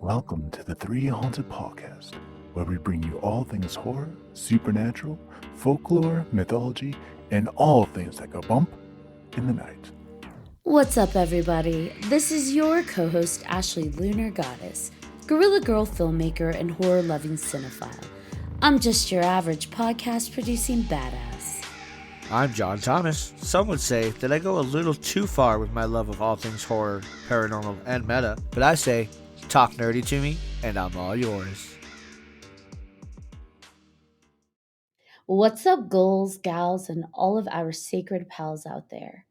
Welcome to the 3Haunted podcast, where we bring you all things horror, supernatural, folklore, mythology, and all things that go bump in the night. What's up, everybody? This is your co host, Ashley Lunar Goddess, Gorilla Girl filmmaker and horror loving cinephile. I'm just your average podcast producing badass. I'm John Thomas. Some would say that I go a little too far with my love of all things horror, paranormal, and meta, but I say, talk nerdy to me, and I'm all yours. What's up, ghouls, gals, and all of our sacred pals out there?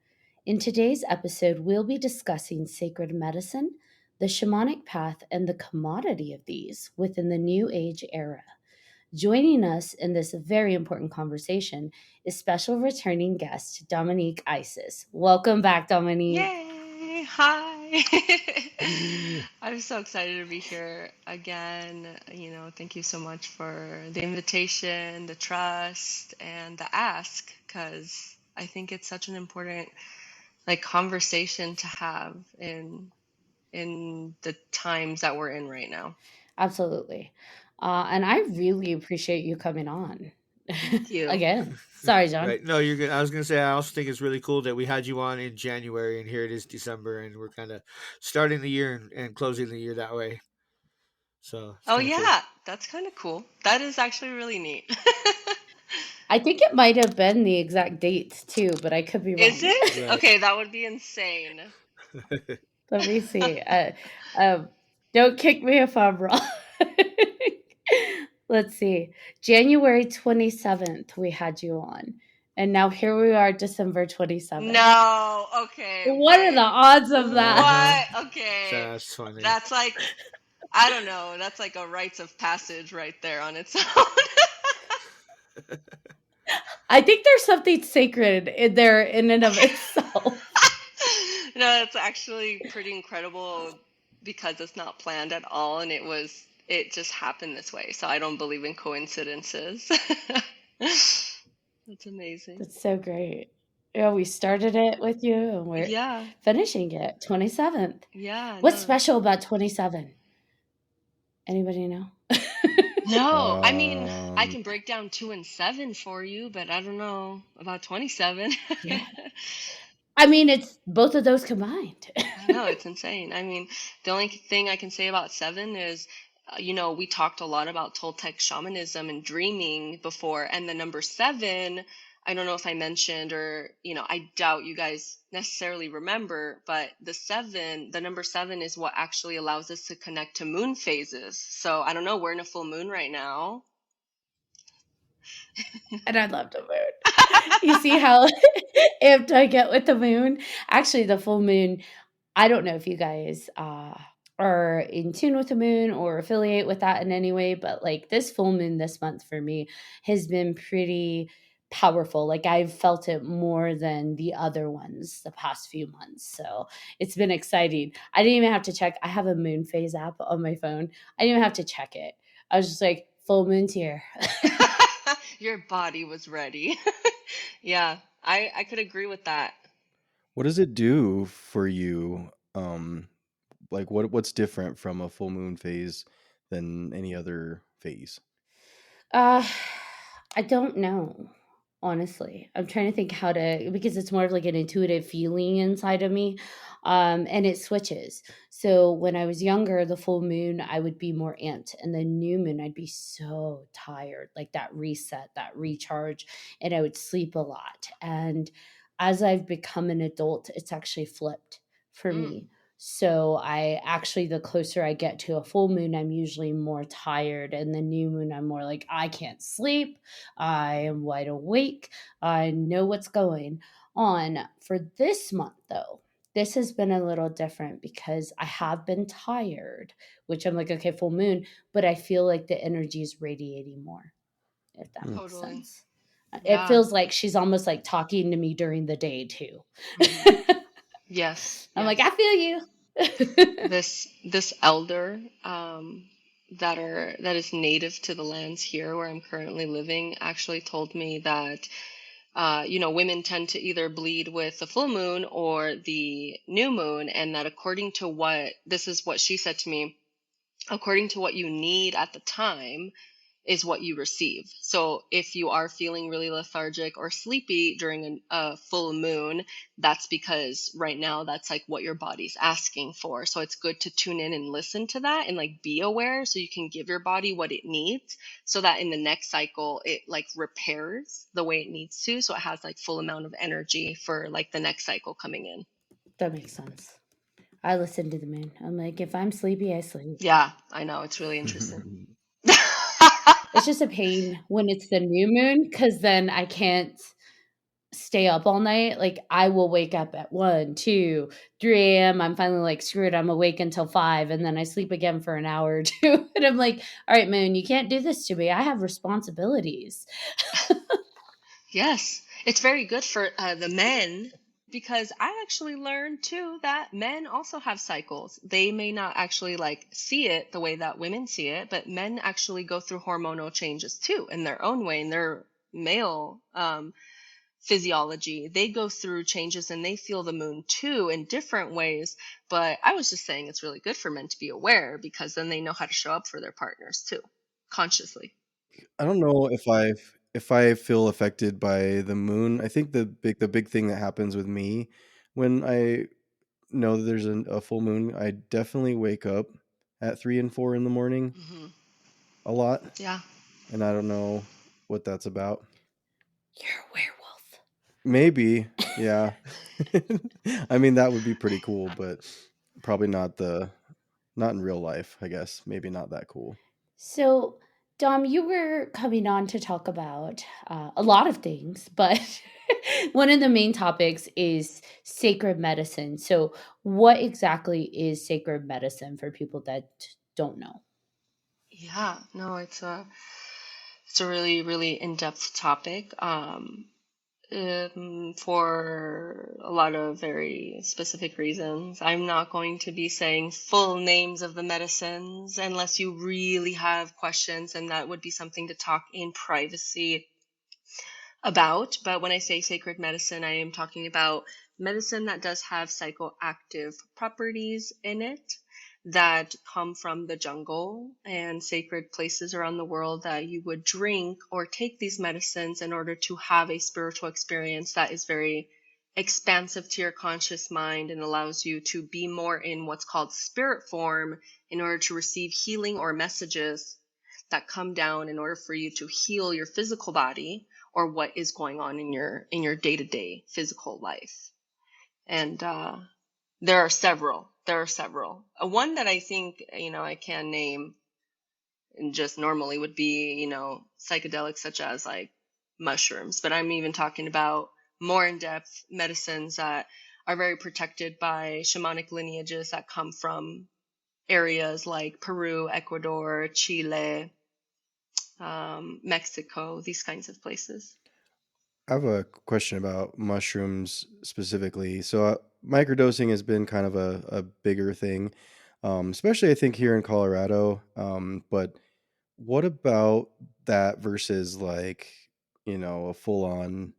In today's episode, we'll be discussing sacred medicine, the shamanic path, and the commodity of these within the New Age era. Joining us in this very important conversation is special returning guest Dominique Isis. Welcome back, Dominique. Yay! Hi! I'm so excited to be here again. Thank you so much for the invitation, the trust, and the ask, because I think it's such an important conversation to have in the times that we're in right now. Absolutely. And I really appreciate you coming on. Thank you. Again. Sorry, John. Right. No, you're good. I was going to say, I also think it's really cool that we had you on in January, and here it is December, and we're kind of starting the year and closing the year that way. So. Oh, yeah. Cool. That's kind of cool. That is actually really neat. I think it might have been the exact dates too, but I could be wrong. Is it? Right. Okay, that would be insane. Let me see. Don't kick me if I'm wrong. Let's see. January 27th, we had you on. And now here we are, December 27th. No, okay. What are the odds of that? What? Okay. That's funny. That's like, I don't know. That's like a rites of passage right there on its own. I think there's something sacred in there in and of itself. No, it's actually pretty incredible because it's not planned at all, and it just happened this way. So I don't believe in coincidences. That's amazing. That's so great. Yeah, we started it with you, and we're finishing it 27th. Yeah. What's special about 27? Anybody know? No, I mean, I can break down 2 and 7 for you, but I don't know about 27. Yeah. I mean, it's both of those combined. I know, it's insane. I mean, the only thing I can say about 7 is, we talked a lot about Toltec shamanism and dreaming before, and the number 7, I don't know if I mentioned or, I doubt you guys necessarily remember, but the number 7 is what actually allows us to connect to moon phases. So I don't know, we're in a full moon right now. And I love the moon. You see how amped I get with the moon? Actually, the full moon, I don't know if you guys are in tune with the moon or affiliate with that in any way, but this full moon this month for me has been pretty powerful. I've felt it more than the other ones the past few months. So it's been exciting. I didn't even have to check. I have a moon phase app on my phone. I didn't even have to check it. I was just like, full moon's here. Your body was ready. Yeah, I could agree with that. What does it do for you? What's different from a full moon phase than any other phase? I don't know. Honestly, I'm trying to think because it's more of an intuitive feeling inside of me. And it switches. So when I was younger, the full moon, I would be more amped, and the new moon, I'd be so tired, that reset, that recharge, and I would sleep a lot. And as I've become an adult, it's actually flipped for me. So the closer I get to a full moon, I'm usually more tired. And the new moon, I'm more I can't sleep. I am wide awake. I know what's going on. For this month, though, this has been a little different because I have been tired, which I'm okay, full moon, but I feel the energy is radiating more, if that makes sense. Yeah. It feels like she's almost talking to me during the day too. Yes. I'm I feel you. This elder that is native to the lands here where I'm currently living actually told me that women tend to either bleed with the full moon or the new moon, and that according to this is what she said to me, according to what you need at the time is what you receive. So if you are feeling really lethargic or sleepy during a full moon, that's because right now that's like what your body's asking for. So it's good to tune in and listen to that and like be aware so you can give your body what it needs so that in the next cycle it like repairs the way it needs to. So it has like full amount of energy for like the next cycle coming in. That makes sense. I listen to the moon. I'm like, if I'm sleepy, I sleep. Yeah, I know. It's really interesting. It's just a pain when it's the new moon because then I can't stay up all night. Like I will wake up at 1, 2, 3 a.m. I'm finally like, screw it. I'm awake until 5 and then I sleep again for an hour or two. And I'm like, all right, moon, you can't do this to me. I have responsibilities. Yes, it's very good for the men because I actually learned too that men also have cycles. They may not actually like see it the way that women see it, but men actually go through hormonal changes too in their own way, in their male physiology. They go through changes and they feel the moon too in different ways. But I was just saying it's really good for men to be aware because then they know how to show up for their partners too, consciously. I don't know if I feel affected by the moon. I think the big thing that happens with me when I know that there's a full moon, I definitely wake up at 3 and 4 in the morning Hmm. a lot, Yeah. and I don't know what that's about. You're a werewolf. Maybe, yeah. I mean, that would be pretty cool, but probably not in real life, I guess. Maybe not that cool. So, Dom, you were coming on to talk about a lot of things, but one of the main topics is sacred medicine. So, what exactly is sacred medicine for people that don't know? Yeah, no, it's a really, really in-depth topic. For a lot of very specific reasons. I'm not going to be saying full names of the medicines unless you really have questions, and that would be something to talk in privacy about. But when I say sacred medicine, I am talking about medicine that does have psychoactive properties in it that come from the jungle and sacred places around the world that you would drink or take these medicines in order to have a spiritual experience that is very expansive to your conscious mind and allows you to be more in what's called spirit form in order to receive healing or messages that come down in order for you to heal your physical body or what is going on in your day-to-day physical life. And there are several. One that I think I can name and just normally would be psychedelics such as like mushrooms, but I'm even talking about more in-depth medicines that are very protected by shamanic lineages that come from areas like Peru, Ecuador, Chile, Mexico, these kinds of places. I have a question about mushrooms specifically. So, microdosing has been kind of a bigger thing, especially I think here in Colorado. But what about that versus like, a full on,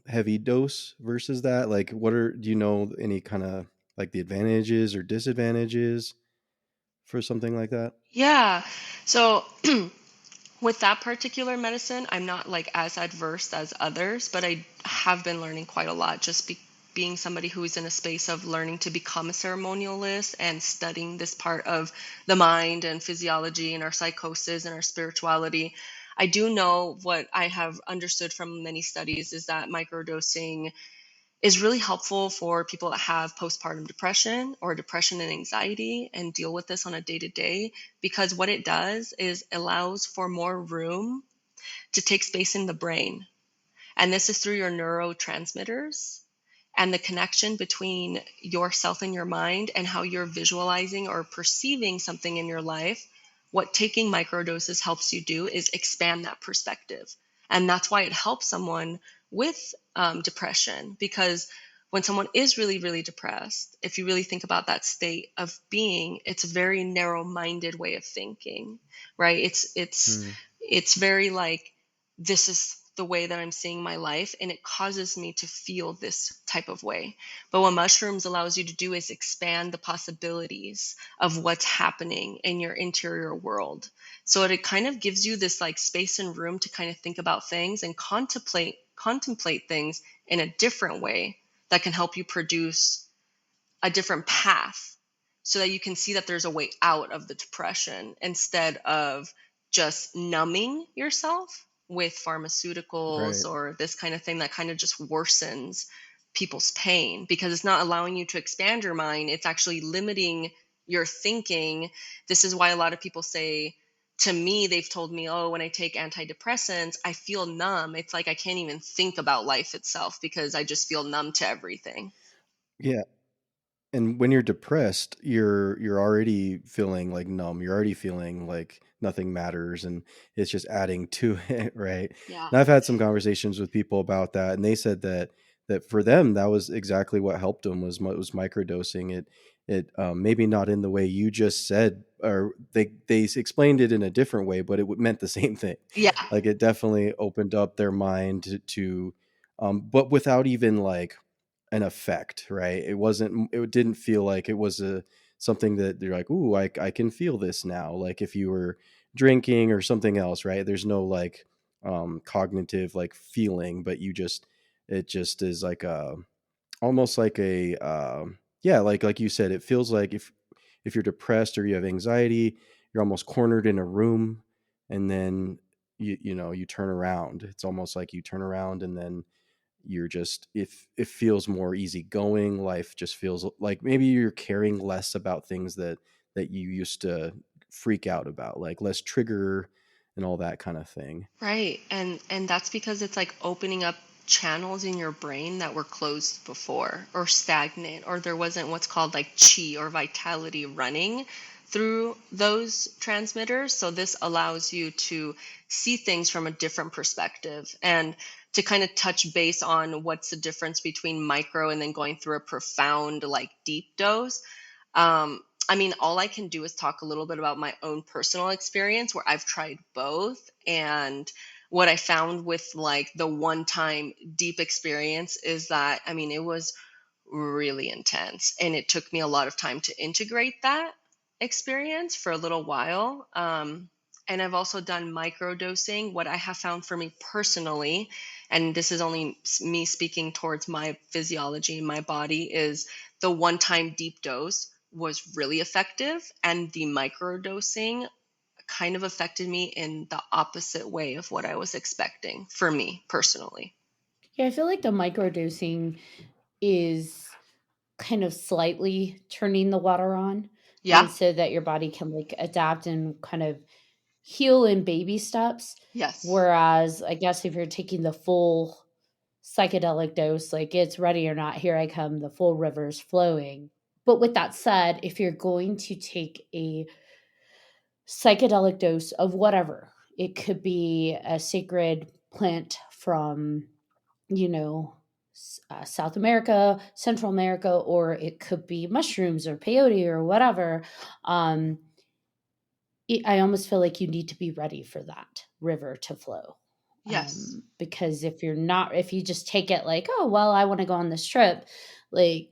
heavy dose versus that? Like, do you know any kind of like the advantages or disadvantages for something like that? Yeah. So with that particular medicine, I'm not like as adverse as others, but I have been learning quite a lot just being somebody who is in a space of learning to become a ceremonialist and studying this part of the mind and physiology and our psychosis and our spirituality. I do know what I have understood from many studies is that microdosing is really helpful for people that have postpartum depression or depression and anxiety and deal with this on a day-to-day, because what it does is allows for more room to take space in the brain. And this is through your neurotransmitters and the connection between yourself and your mind and how you're visualizing or perceiving something in your life. What taking microdoses helps you do is expand that perspective. And that's why it helps someone with depression, because when someone is really, really depressed, if you really think about that state of being, it's a very narrow-minded way of thinking, right? It's very like, this is the way that I'm seeing my life, and it causes me to feel this type of way. But what mushrooms allows you to do is expand the possibilities of what's happening in your interior world. So it kind of gives you this like space and room to kind of think about things and contemplate things in a different way that can help you produce a different path, so that you can see that there's a way out of the depression instead of just numbing yourself with pharmaceuticals Right. or this kind of thing that kind of just worsens people's pain, because it's not allowing you to expand your mind. It's actually limiting your thinking. This is why a lot of people say to me, they've told me, oh, when I take antidepressants, I feel numb. It's like I can't even think about life itself because I just feel numb to everything. Yeah. And when you're depressed, you're already feeling like numb. You're already feeling like nothing matters, and it's just adding to it, right? Yeah. And I've had some conversations with people about that, and they said that for them that was exactly what helped them was microdosing. It maybe not in the way you just said, or they explained it in a different way, but it meant the same thing. Yeah. Like it definitely opened up their mind to but without even like an effect, right? It didn't feel like it was a something that they're like, ooh, I can feel this now. Like if you were drinking or something else, right? There's no like cognitive like feeling, but it just is like a almost like a yeah, like you said, it feels like if you're depressed or you have anxiety, you're almost cornered in a room, and then you turn around. It's almost like you turn around and then you're just, if it feels more easygoing, life just feels like maybe you're caring less about things that you used to freak out about, like less trigger and all that kind of thing. Right. And that's because it's like opening up channels in your brain that were closed before or stagnant, or there wasn't what's called like chi or vitality running through those transmitters. So this allows you to see things from a different perspective, and to kind of touch base on what's the difference between micro and then going through a profound like deep dose. I mean, all I can do is talk a little bit about my own personal experience where I've tried both. And what I found with like the one time deep experience is that, I mean, it was really intense. And it took me a lot of time to integrate that experience for a little while. And I've also done micro dosing. What I have found for me personally, and this is only me speaking towards my physiology, my body, is the one time deep dose was really effective, and the micro dosing kind of affected me in the opposite way of what I was expecting for me personally. Yeah, I feel like the microdosing is kind of slightly turning the water on, Yeah. so that your body can like adapt and kind of heal in baby steps. Yes. Whereas I guess if you're taking the full psychedelic dose, like it's ready or not, here I come, the full river's flowing. But with that said, if you're going to take a psychedelic dose of whatever, it could be a sacred plant from, you know, South America, Central America, or it could be mushrooms or peyote or whatever. Um, I almost feel like you need to be ready for that river to flow. Yes. Because if you're not, if you just take it like, oh, well, I want to go on this trip, like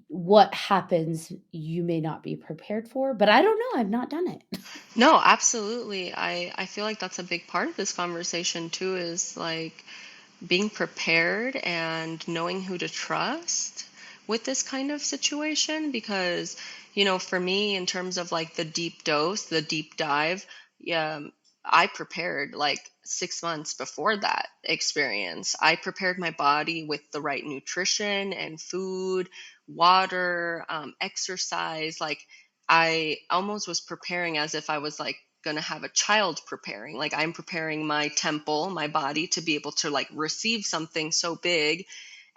what happens, you may not be prepared for. But I don't know. I've not done it. No, absolutely. I feel like that's a big part of this conversation too, is like being prepared and knowing who to trust with this kind of situation. Because, for me, in terms of like the deep dose, the deep dive, yeah, I prepared like 6 months before that experience. I prepared my body with the right nutrition and food, water, exercise. Like I almost was preparing as if I was like going to have a child preparing. Like I'm preparing my temple, my body to be able to like receive something so big.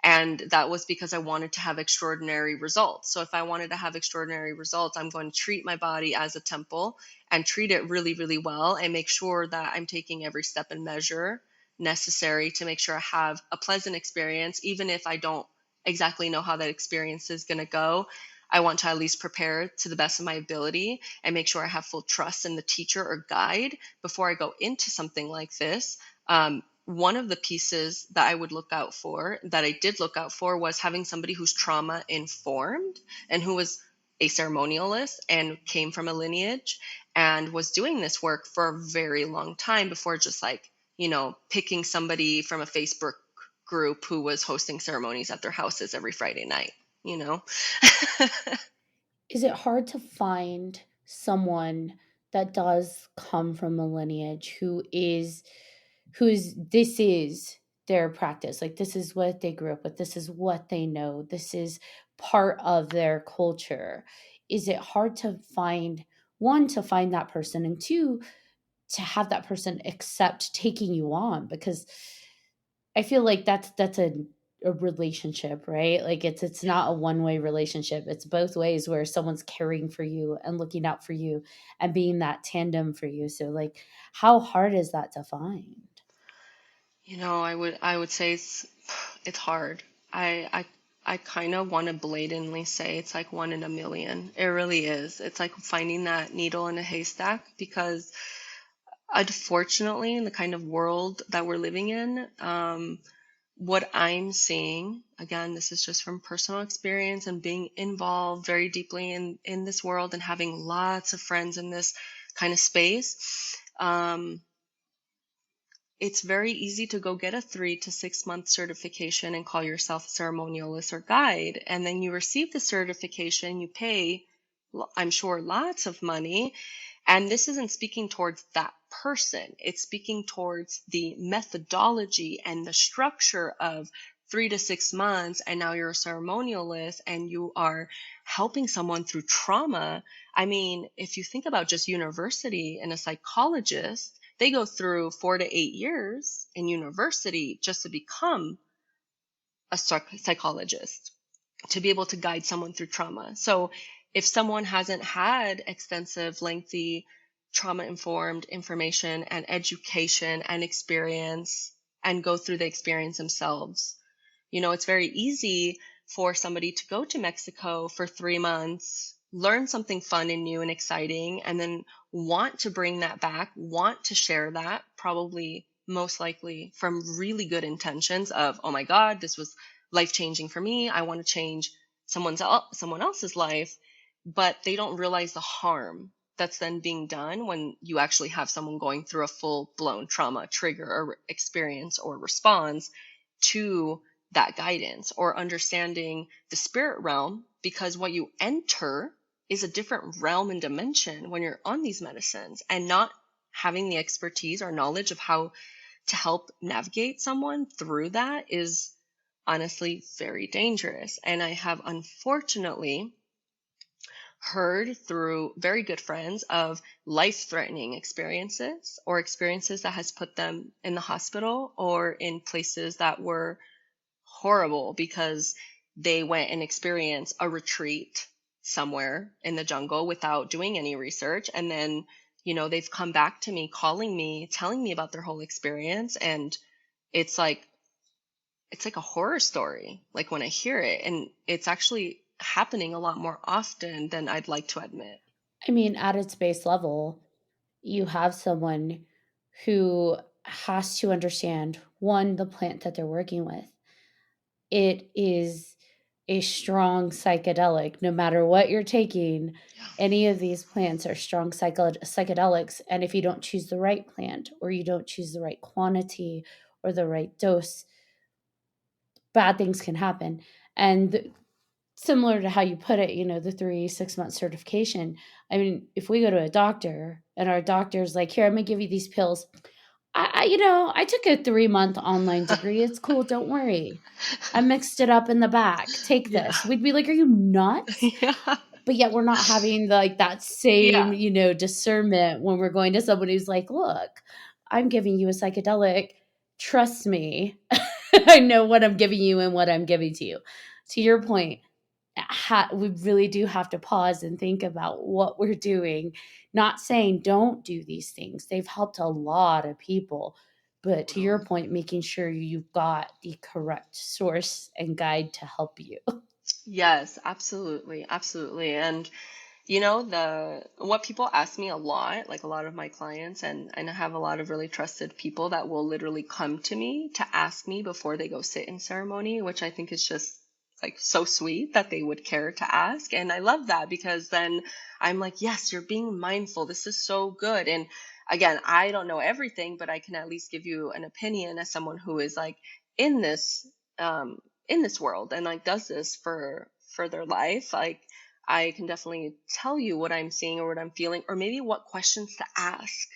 And that was because I wanted to have extraordinary results. So if I wanted to have extraordinary results, I'm going to treat my body as a temple and treat it really, really well, and make sure that I'm taking every step and measure necessary to make sure I have a pleasant experience, even if I don't exactly know how that experience is going to go. I want to at least prepare to the best of my ability and make sure I have full trust in the teacher or guide before I go into something like this. one of the pieces that I would look out for, that I did look out for, was having somebody who's trauma informed and who was a ceremonialist and came from a lineage and was doing this work for a very long time before just like, picking somebody from a Facebook group who was hosting ceremonies at their houses every Friday night, you know? Is it hard to find someone that does come from a lineage who's this is their practice, like this is what they grew up with, this is what they know, this is part of their culture? Is it hard to find, one, to find that person, and two, to have that person accept taking you on? Because I feel like that's a relationship, right? Like it's not a one-way relationship. It's both ways, where someone's caring for you and looking out for you and being that tandem for you. So like, how hard is that to find? I would say it's hard. I kind of want to blatantly say it's like one in a million. It really is. It's like finding that needle in a haystack, because unfortunately, in the kind of world that we're living in, what I'm seeing, again, this is just from personal experience and being involved very deeply in this world and having lots of friends in this kind of space. It's very easy to go get a 3 to 6 month certification and call yourself a ceremonialist or guide. And then you receive the certification, you pay, I'm sure, lots of money. And this isn't speaking towards that person. It's speaking towards the methodology and the structure of 3 to 6 months. And now you're a ceremonialist and you are helping someone through trauma. I mean, if you think about just university and a psychologist, they go through 4 to 8 years in university just to become a psychologist, to be able to guide someone through trauma. So if someone hasn't had extensive, lengthy, trauma-informed information and education and experience and go through the experience themselves, it's very easy for somebody to go to Mexico for 3 months, learn something fun and new and exciting, and then want to bring that back, want to share that, probably most likely from really good intentions of, oh my God, this was life-changing for me. I want to change someone else's life, but they don't realize the harm that's then being done when you actually have someone going through a full-blown trauma trigger or experience or response to that guidance, or understanding the spirit realm, because what you enter is a different realm and dimension when you're on these medicines, and not having the expertise or knowledge of how to help navigate someone through that is honestly very dangerous. And I have unfortunately heard through very good friends of life-threatening experiences, or experiences that has put them in the hospital or in places that were horrible because they went and experienced a retreat somewhere in the jungle without doing any research. And then, they've come back to me, calling me, telling me about their whole experience. And it's like a horror story, like when I hear it. And it's actually happening a lot more often than I'd like to admit. I mean, at its base level, you have someone who has to understand, one, the plant that they're working with. It is a strong psychedelic. No matter what you're taking, any of these plants are strong psychedelics. And if you don't choose the right plant, or you don't choose the right quantity or the right dose, bad things can happen. And similar to how you put it, the 3 6 month certification. I mean, if we go to a doctor and our doctor's like, here, I'm gonna give you these pills. I took a 3 month online degree. It's cool. Don't worry. I mixed it up in the back. Take this. Yeah. We'd be like, are you nuts? Yeah. But yet we're not having that same, discernment when we're going to someone who's like, look, I'm giving you a psychedelic. Trust me. I know what I'm giving you and what I'm giving to you. To your point, we really do have to pause and think about what we're doing. Not saying don't do these things. They've helped a lot of people. But to your point, making sure you've got the correct source and guide to help you. Yes, absolutely. Absolutely. And You know, the what people ask me a lot, like a lot of my clients, and I have a lot of really trusted people that will literally come to me to ask me before they go sit in ceremony, which I think is just like so sweet that they would care to ask. And I love that because then I'm like, yes, you're being mindful. This is so good. And again, I don't know everything, but I can at least give you an opinion as someone who is like in this in this world and like does this for their life. Like I can definitely tell you what I'm seeing or what I'm feeling, or maybe what questions to ask,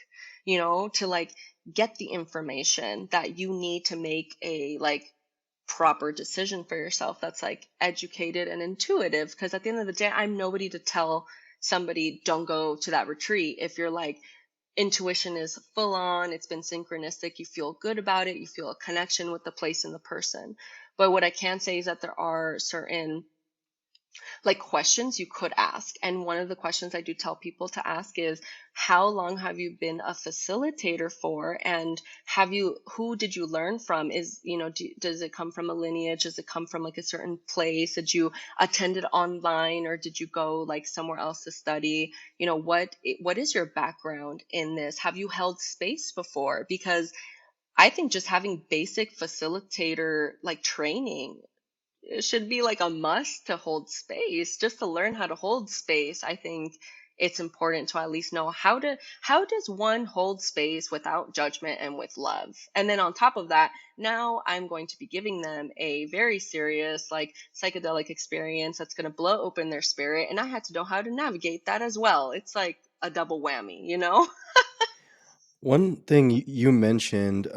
you know, to like get the information that you need to make a like proper decision for yourself that's like educated and intuitive. Because at the end of the day, I'm nobody to tell somebody don't go to that retreat if you're like intuition is full on, it's been synchronistic, you feel good about it, you feel a connection with the place and the person. But what I can say is that there are certain like questions you could ask. And one of the questions I do tell people to ask is, how long have you been a facilitator for? And who did you learn from? Is, you know, does it come from a lineage? Does it come from like a certain place? Did you attend it online or did you go like somewhere else to study? You know, what is your background in this? Have you held space before? Because I think just having basic facilitator like training, it should be like a must to hold space, just to learn how to hold space. I think it's important to at least know how does one hold space without judgment and with love. And then on top of that, now I'm going to be giving them a very serious like psychedelic experience that's going to blow open their spirit, and I had to know how to navigate that as well. It's like a double whammy, you know? One thing you mentioned,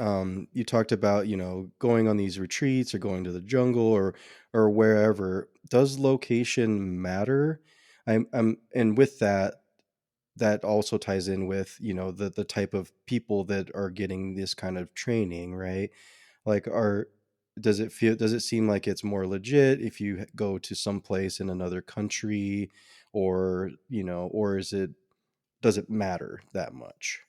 you talked about, going on these retreats or going to the jungle or wherever. Does location matter? And with that, that also ties in with, the type of people that are getting this kind of training, right? Like, does it seem like it's more legit if you go to some place in another country, or does it matter that much?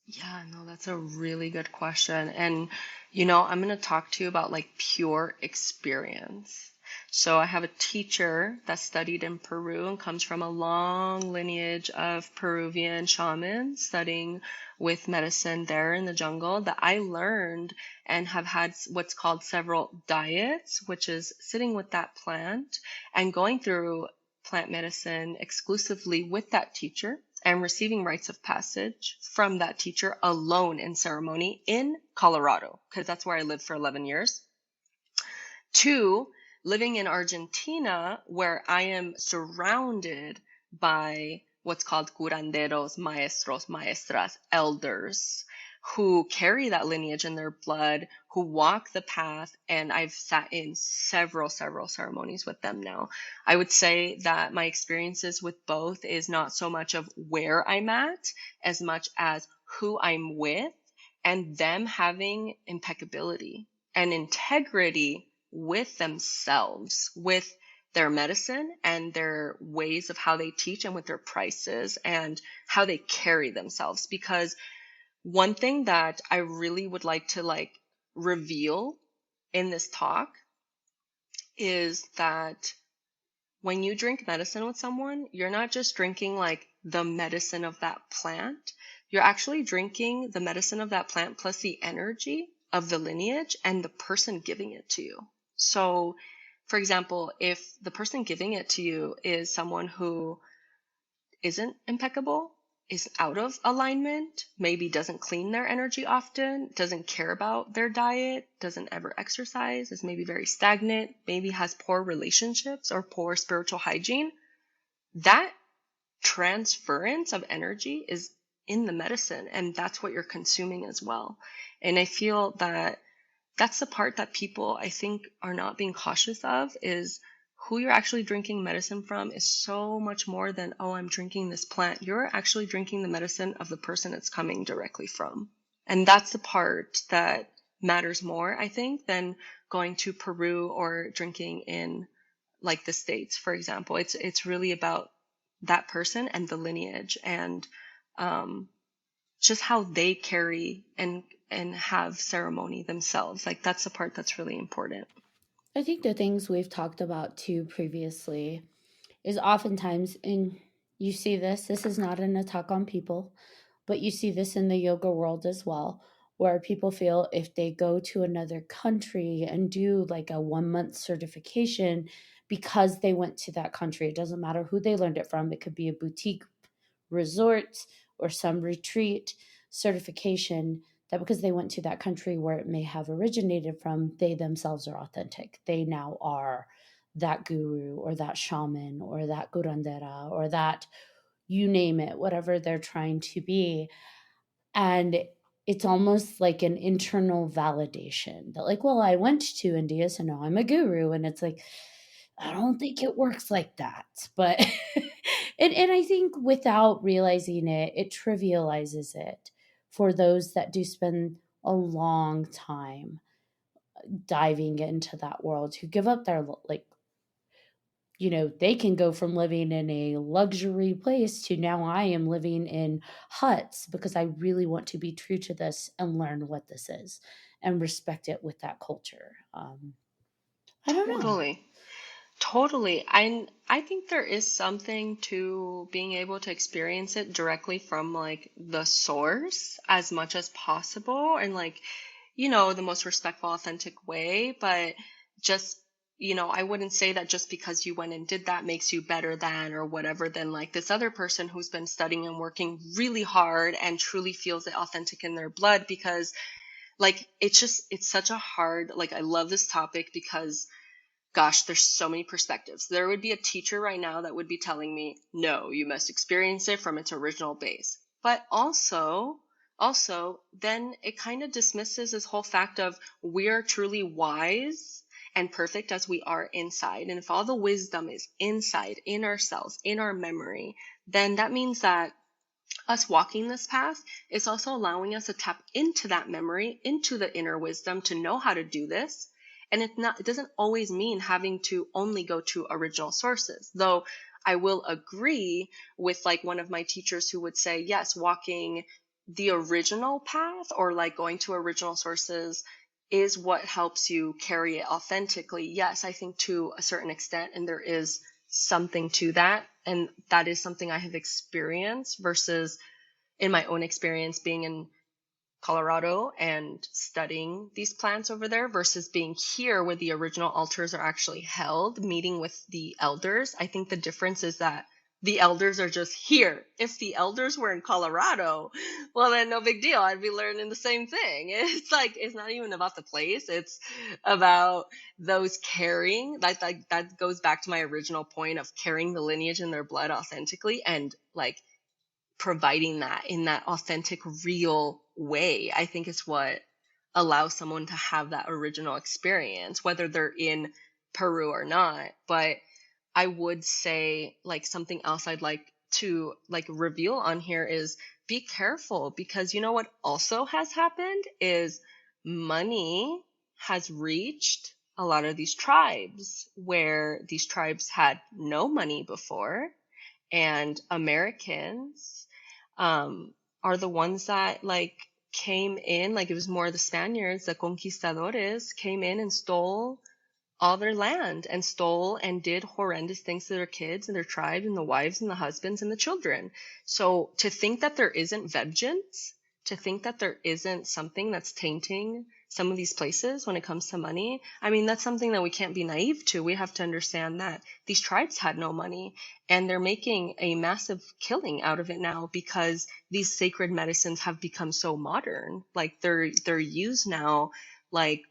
Yeah, no, that's a really good question. And, you know, I'm going to talk to you about like pure experience. So I have a teacher that studied in Peru and comes from a long lineage of Peruvian shamans studying with medicine there in the jungle that I learned and have had what's called several diets, which is sitting with that plant and going through plant medicine exclusively with that teacher and receiving rites of passage from that teacher alone in ceremony in Colorado, because that's where I lived for 11 years. 2, living in Argentina, where I am surrounded by what's called curanderos, maestros, maestras, elders, who carry that lineage in their blood, who walk the path, and I've sat in several ceremonies with them now. I would say that my experiences with both is not so much of where I'm at, as much as who I'm with, and them having impeccability and integrity with themselves, with their medicine and their ways of how they teach and with their prices and how they carry themselves. Because one thing that I really would like to like reveal in this talk is that when you drink medicine with someone, you're not just drinking like the medicine of that plant, you're actually drinking the medicine of that plant plus the energy of the lineage and the person giving it to you. So, for example, if the person giving it to you is someone who isn't impeccable, is out of alignment, maybe doesn't clean their energy often, doesn't care about their diet, doesn't ever exercise, is maybe very stagnant, maybe has poor relationships or poor spiritual hygiene, that transference of energy is in the medicine, and that's what you're consuming as well. And I feel that that's the part that people, I think, are not being cautious of, is who you're actually drinking medicine from is so much more than, oh, I'm drinking this plant. You're actually drinking the medicine of the person it's coming directly from. And that's the part that matters more, I think, than going to Peru or drinking in like the States, for example. It's really about that person and the lineage and just how they carry and have ceremony themselves. Like that's the part that's really important. I think the things we've talked about too previously is oftentimes in You see this is not an attack on people, but you see this in the yoga world as well, where people feel if they go to another country and do like a 1 month certification because they went to that country, it doesn't matter who they learned it from, it could be a boutique resort or some retreat certification, that because they went to that country where it may have originated from, they themselves are authentic. They now are that guru or that shaman or that curandera or that, you name it, whatever they're trying to be. And it's almost like an internal validation that, like, well, I went to India, so now I'm a guru. And it's like, I don't think it works like that. But and I think without realizing it, it trivializes it for those that do spend a long time diving into that world, who give up their, like, they can go from living in a luxury place to now I am living in huts because I really want to be true to this and learn what this is and respect it with that culture. I don't know. Totally. Totally. I think there is something to being able to experience it directly from like the source as much as possible, and like, the most respectful, authentic way. But just, I wouldn't say that just because you went and did that makes you better than or whatever than like this other person who's been studying and working really hard and truly feels it authentic in their blood. Because like, it's such a hard, like, I love this topic because gosh, there's so many perspectives. There would be a teacher right now that would be telling me, no, you must experience it from its original base. But also, then it kind of dismisses this whole fact of we are truly wise and perfect as we are inside. And if all the wisdom is inside, in ourselves, in our memory, then that means that us walking this path is also allowing us to tap into that memory, into the inner wisdom to know how to do this. And it doesn't always mean having to only go to original sources, though I will agree with like one of my teachers who would say, yes, walking the original path or like going to original sources is what helps you carry it authentically. Yes, I think to a certain extent, and there is something to that. And that is something I have experienced versus in my own experience being in Colorado and studying these plants over there versus being here where the original altars are actually held, meeting with the elders. I think the difference is that the elders are just here. If the elders were in Colorado, well, then no big deal. I'd be learning the same thing. It's like, it's not even about the place. It's about those carrying, that goes back to my original point of carrying the lineage in their blood authentically and like providing that in that authentic, real way, I think is what allows someone to have that original experience, whether they're in Peru or not. But I would say like something else I'd like to like reveal on here is be careful, because you know what also has happened is money has reached a lot of these tribes where these tribes had no money before, and Americans are the ones that like came in, like it was more the Spaniards, the conquistadores came in and stole all their land and stole and did horrendous things to their kids and their tribe and the wives and the husbands and the children. So to think that there isn't vengeance, to think that there isn't something that's tainting some of these places when it comes to money, I mean, that's something that we can't be naive to. We have to understand that these tribes had no money and they're making a massive killing out of it now because these sacred medicines have become so modern. Like they're used now. Like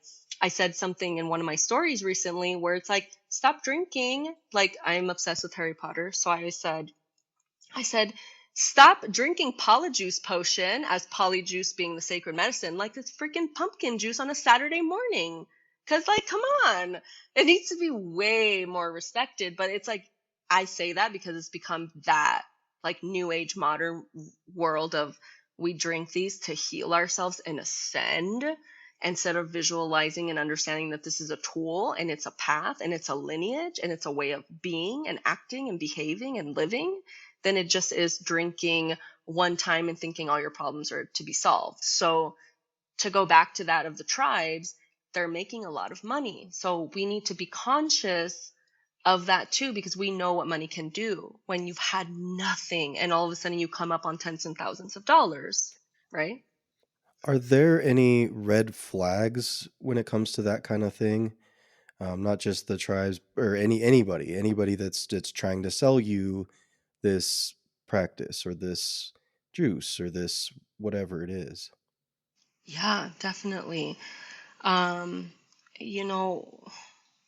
I said something in one of my stories recently where it's like, stop drinking. Like I'm obsessed with Harry Potter. So I said, stop drinking polyjuice potion, as polyjuice being the sacred medicine, like this freaking pumpkin juice on a Saturday morning. Cause like, come on, it needs to be way more respected. But it's like, I say that because it's become that like new age modern world of we drink these to heal ourselves and ascend, instead of visualizing and understanding that this is a tool and it's a path and it's a lineage and it's a way of being and acting and behaving and living, then it just is drinking one time and thinking all your problems are to be solved. So to go back to that of the tribes, they're making a lot of money. So we need to be conscious of that too, because we know what money can do when you've had nothing and all of a sudden you come up on tens and thousands of dollars, right? Are there any red flags when it comes to that kind of thing? Not just the tribes or anybody that's trying to sell you this practice or this juice or this whatever it is. Yeah, definitely. Um, you know,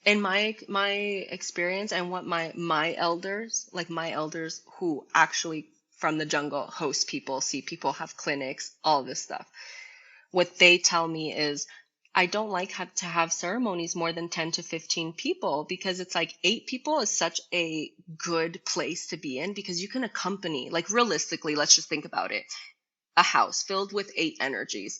in my experience and what my elders, like my elders who actually from the jungle host people, see people, have clinics, all this stuff, what they tell me is I don't like to have ceremonies more than 10 to 15 people, because it's like 8 people is such a good place to be in, because you can accompany, like realistically, let's just think about it. A house filled with 8 energies.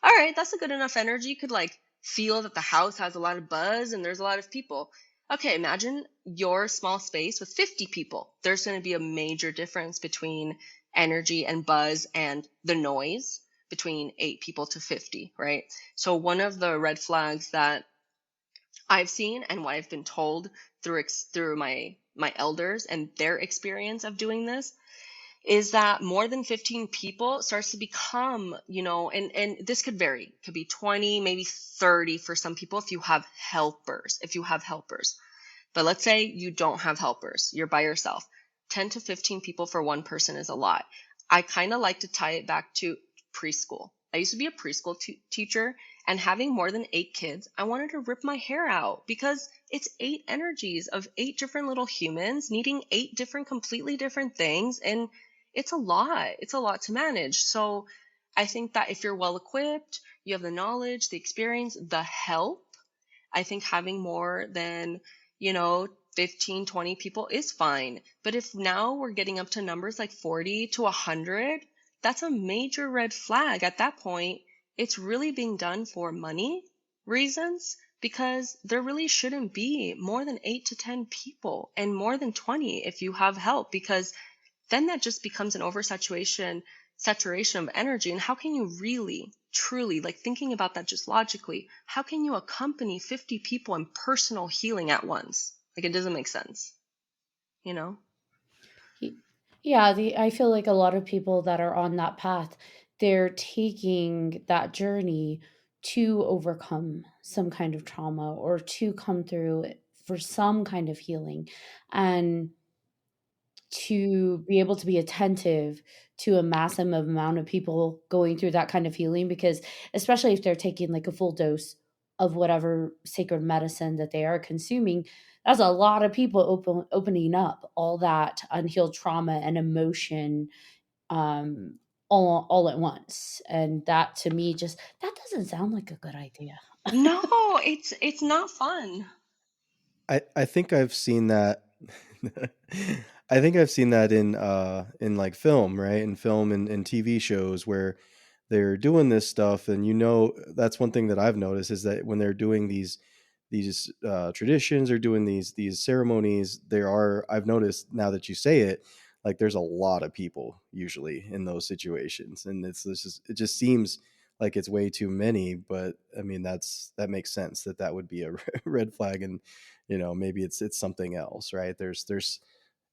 All right, that's a good enough energy. You could like feel that the house has a lot of buzz and there's a lot of people. Okay, imagine your small space with 50 people. There's going to be a major difference between energy and buzz and the noise between 8 people to 50, right? So one of the red flags that I've seen and what I've been told through my elders and their experience of doing this is that more than 15 people starts to become, and this could vary. It could be 20, maybe 30 for some people if you have helpers. But let's say you don't have helpers, you're by yourself. 10 to 15 people for one person is a lot. I kind of like to tie it back to preschool. I used to be a preschool teacher, and having more than 8 kids, I wanted to rip my hair out, because it's 8 energies of 8 different little humans needing 8 different, completely different things. And it's a lot. It's a lot to manage. So I think that if you're well equipped, you have the knowledge, the experience, the help, I think having more than, 15, 20 people is fine. But if now we're getting up to numbers like 40 to 100, that's a major red flag. At that point, it's really being done for money reasons, because there really shouldn't be more than 8 to 10 people, and more than 20 if you have help, because then that just becomes an saturation of energy. And how can you really, truly, like thinking about that just logically, how can you accompany 50 people in personal healing at once? Like, it doesn't make sense, you know? Yeah, I feel like a lot of people that are on that path, they're taking that journey to overcome some kind of trauma or to come through it for some kind of healing, and to be able to be attentive to a massive amount of people going through that kind of healing, because especially if they're taking like a full dose of whatever sacred medicine that they are consuming, that's a lot of people opening up all that unhealed trauma and emotion, um all at once. And that, to me, just that doesn't sound like a good idea. No, it's not fun. I think I've seen that. I think I've seen that in like film, right? In film and TV shows where they're doing this stuff, and that's one thing that I've noticed is that when they're doing these traditions or doing these ceremonies, I've noticed, now that you say it, like there's a lot of people usually in those situations, and it just seems like it's way too many. But I mean, that makes sense that would be a red flag. And maybe it's something else, right? There's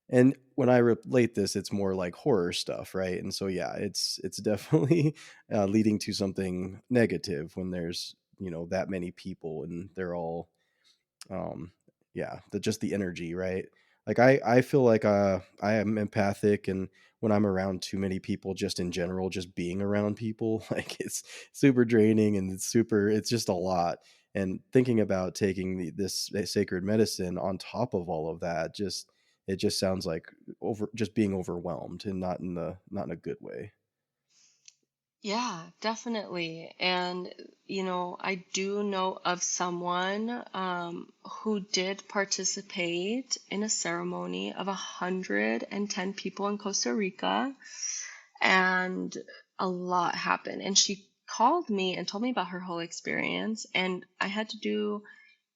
and when I relate this, it's more like horror stuff, right? And so yeah, it's definitely leading to something negative when there's that many people and they're all um yeah, just the energy, right? Like I feel like I am empathic, and when I'm around too many people, just in general, just being around people, like it's super draining, and it's just a lot. And thinking about taking this sacred medicine on top of all of that, it just sounds like just being overwhelmed, and not in a good way. Yeah, definitely. And, I do know of someone who did participate in a ceremony of 110 people in Costa Rica, and a lot happened. And she called me and told me about her whole experience. And I had to do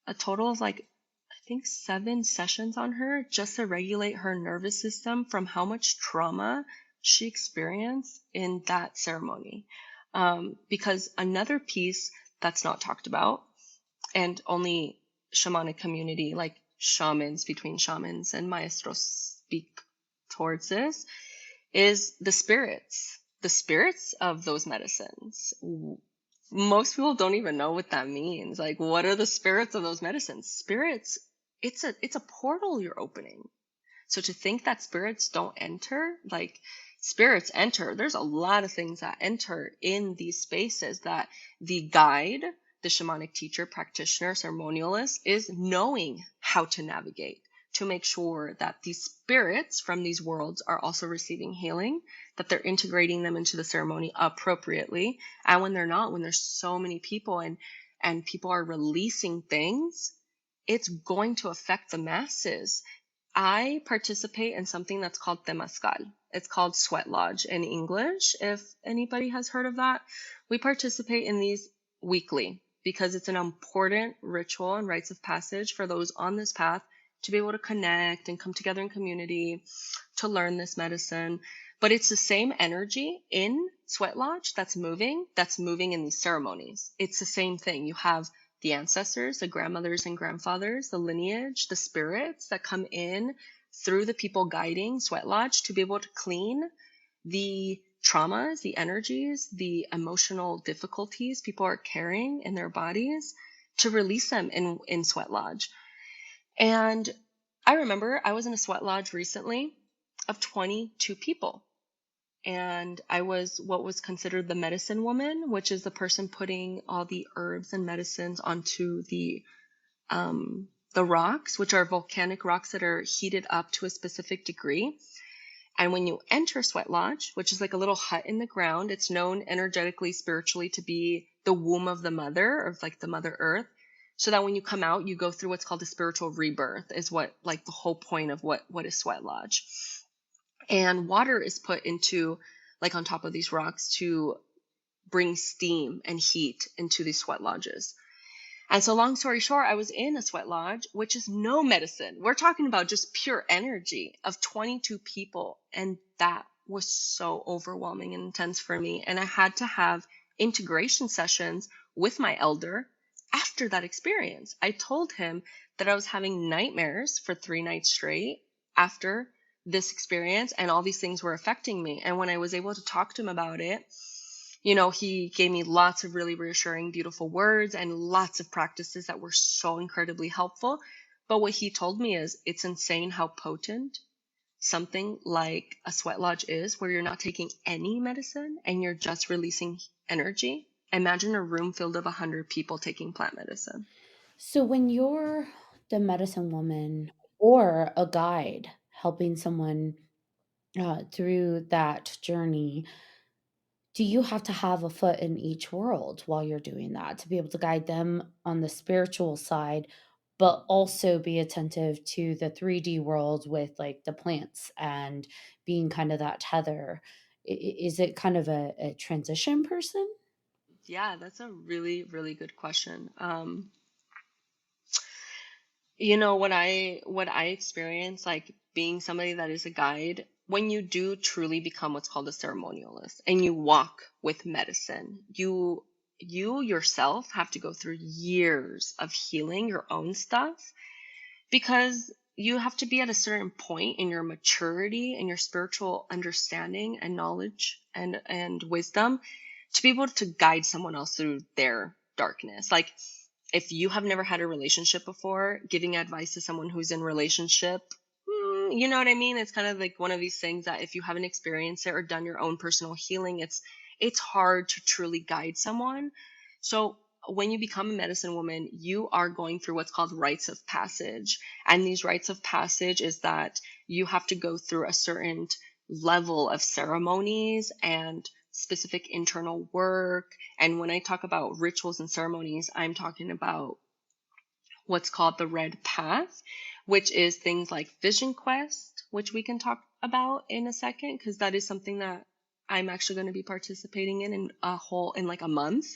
a total of like, I think 7 sessions on her just to regulate her nervous system from how much trauma she experienced in that ceremony. Because another piece that's not talked about, and only shamanic community like shamans, between shamans and maestros speak towards this, is the spirits of those medicines. Most people don't even know what that means. Like, what are the spirits of those medicines? Spirits, it's a portal you're opening. So to think that spirits don't enter, like, spirits enter. There's a lot of things that enter in these spaces that the guide, the shamanic teacher, practitioner, ceremonialist, is knowing how to navigate to make sure that these spirits from these worlds are also receiving healing, that they're integrating them into the ceremony appropriately. And when they're not, when there's so many people and people are releasing things, it's going to affect the masses. I participate in something that's called temazcal. It's called sweat lodge in English, if anybody has heard of that. We participate in these weekly because it's an important ritual and rites of passage for those on this path to be able to connect and come together in community to learn this medicine. But it's the same energy in sweat lodge that's moving in these ceremonies. It's the same thing. You have the ancestors, the grandmothers and grandfathers, the lineage, the spirits that come in through the people guiding sweat lodge to be able to clean the traumas, the energies, the emotional difficulties people are carrying in their bodies, to release them in sweat lodge. And I remember I was in a sweat lodge recently of 22 people. And I was what was considered the medicine woman, which is the person putting all the herbs and medicines onto the rocks, which are volcanic rocks that are heated up to a specific degree. And when you enter sweat lodge, which is like a little hut in the ground, it's known energetically, spiritually to be the womb of the mother, or like the mother earth. So that when you come out, you go through what's called a spiritual rebirth, is what, like, the whole point of what is sweat lodge. And water is put into, like, on top of these rocks to bring steam and heat into these sweat lodges. And so, long story short, I was in a sweat lodge, which is no medicine. We're talking about just pure energy of 22 people. And that was so overwhelming and intense for me. And I had to have integration sessions with my elder after that experience. I told him that I was having nightmares for 3 nights straight after this experience, and all these things were affecting me. And when I was able to talk to him about it, you know, he gave me lots of really reassuring, beautiful words and lots of practices that were so incredibly helpful. But what he told me is, it's insane how potent something like a sweat lodge is, where you're not taking any medicine and you're just releasing energy. Imagine a room filled of 100 people taking plant medicine. So when you're the medicine woman or a guide helping someone through that journey, do you have to have a foot in each world while you're doing that to be able to guide them on the spiritual side, but also be attentive to the 3D world with, like, the plants and being kind of that tether? Is it kind of a transition person? Yeah, that's a really, really good question. You know, what I experience, like, being somebody that is a guide, when you do truly become what's called a ceremonialist and you walk with medicine, you yourself have to go through years of healing your own stuff, because you have to be at a certain point in your maturity and your spiritual understanding and knowledge and wisdom to be able to guide someone else through their darkness. Like, if you have never had a relationship before, giving advice to someone who's in relationship, you know what I mean? It's kind of like one of these things that if you haven't experienced it or done your own personal healing, it's hard to truly guide someone. So when you become a medicine woman, you are going through what's called rites of passage. And these rites of passage is that you have to go through a certain level of ceremonies and specific internal work. And when I talk about rituals and ceremonies, I'm talking about what's called the red path, which is things like vision quest, which we can talk about in a second, because that is something that I'm actually going to be participating in like a month.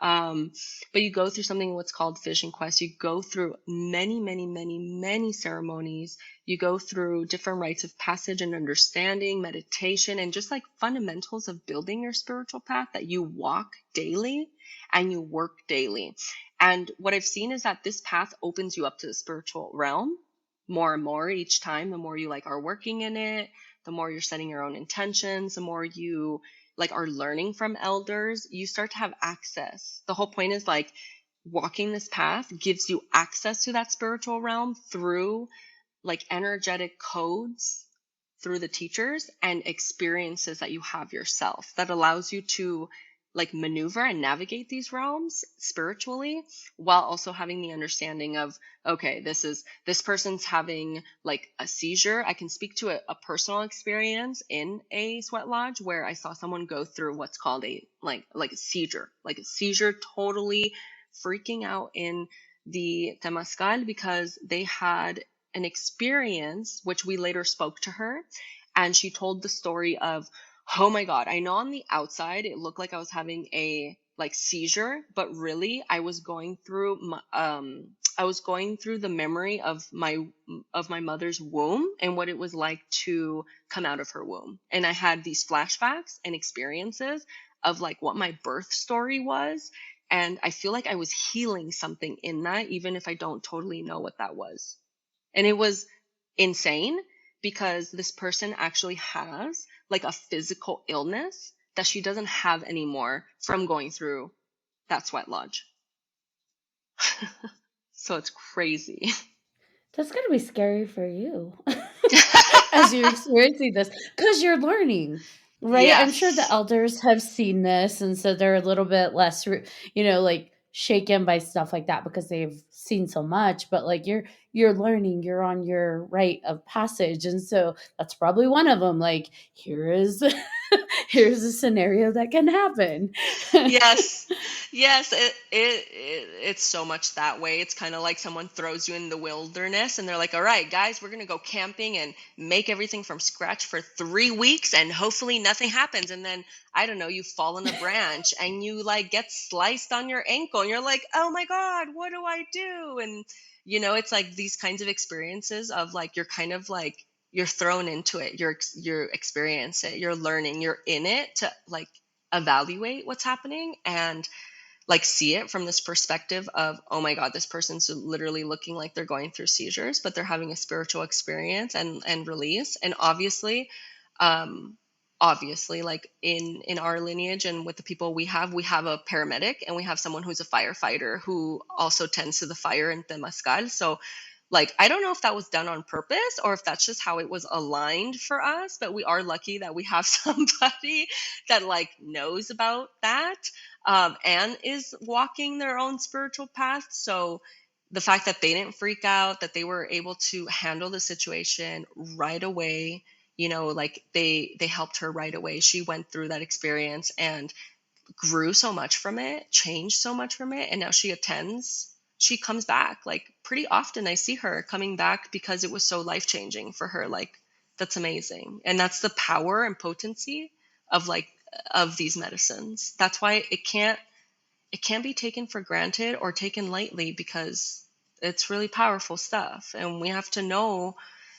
But you go through something what's called Vision Quest. You go through many, many, many, many ceremonies. You go through different rites of passage and understanding, meditation, and just like fundamentals of building your spiritual path that you walk daily and you work daily. And what I've seen is that this path opens you up to the spiritual realm more and more each time. The more you like are working in it, the more you're setting your own intentions, the more you like are learning from elders, you start to have access. The whole point is like walking this path gives you access to that spiritual realm through like energetic codes, through the teachers and experiences that you have yourself that allows you to like maneuver and navigate these realms spiritually while also having the understanding of, okay, this person's having like a seizure. I can speak to a personal experience in a sweat lodge where I saw someone go through what's called a a seizure, totally freaking out in the Temascal because they had an experience, which we later spoke to her, and she told the story of, oh my God, I know on the outside it looked like I was having a like seizure, but really I was going through the memory of my mother's womb and what it was like to come out of her womb. And I had these flashbacks and experiences of like what my birth story was. And I feel like I was healing something in that, even if I don't totally know what that was. And it was insane because this person actually has like a physical illness that she doesn't have anymore from going through that sweat lodge. So it's crazy. That's going to be scary for you as you're experiencing this because you're learning, right? I'm sure the Yes. elders have seen this, and so they're a little bit less, like shaken by stuff like that because they've seen so much. But like you're learning, you're on your rite of passage, and so that's probably one of them. Like here's a scenario that can happen. Yes. Yes, it's so much that way. It's kind of like someone throws you in the wilderness and they're like, all right, guys, we're going to go camping and make everything from scratch for 3 weeks and hopefully nothing happens. And then, I don't know, you fall on a branch and you like get sliced on your ankle and you're like, oh my God, what do I do? And, it's like these kinds of experiences of like, you're kind of like, you're thrown into it, you're experience it, you're learning, you're in it to like evaluate what's happening and like see it from this perspective of, oh my God, this person's literally looking like they're going through seizures, but they're having a spiritual experience and release. And um obviously like in our lineage and with the people we have a paramedic and we have someone who's a firefighter who also tends to the fire in Temascal. So like, I don't know if that was done on purpose or if that's just how it was aligned for us, but we are lucky that we have somebody that like knows about that, and is walking their own spiritual path. So the fact that they didn't freak out, that they were able to handle the situation right away, like they helped her right away. She went through that experience and grew so much from it, changed so much from it. And now she comes back like pretty often. I see her coming back because it was so life changing for her. Like, that's amazing. And that's the power and potency of these medicines. That's why it can't be taken for granted or taken lightly because it's really powerful stuff. And we have to know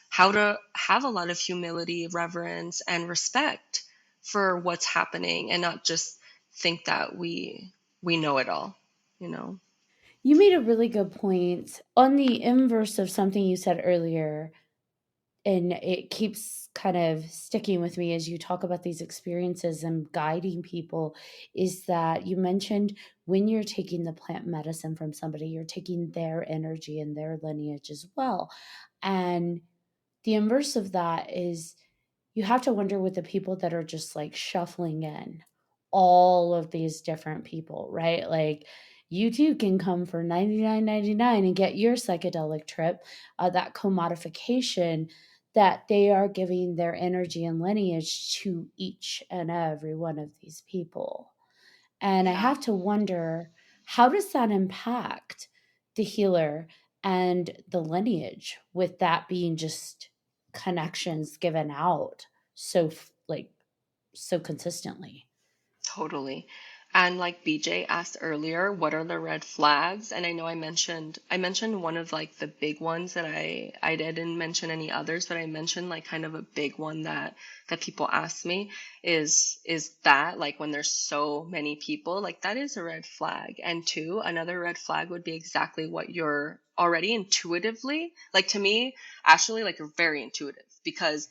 how to have a lot of humility, reverence, and respect for what's happening and not just think that we know it all, You made a really good point on the inverse of something you said earlier, and it keeps kind of sticking with me as you talk about these experiences and guiding people, is that you mentioned when you're taking the plant medicine from somebody, you're taking their energy and their lineage as well. And the inverse of that is you have to wonder with the people that are just like shuffling in all of these different people, right? Like you too can come for $99.99 and get your psychedelic trip, that commodification that they are giving their energy and lineage to each and every one of these people. And I Yeah. have to wonder, how does that impact the healer and the lineage with that being just connections given out so like so consistently. Totally. And like BJ asked earlier, what are the red flags? And I know I mentioned one of like the big ones that I didn't mention any others, but I mentioned like kind of a big one that people ask me is that like when there's so many people, like that is a red flag. And two, another red flag would be exactly what you're already intuitively, like to me, actually like you're very intuitive because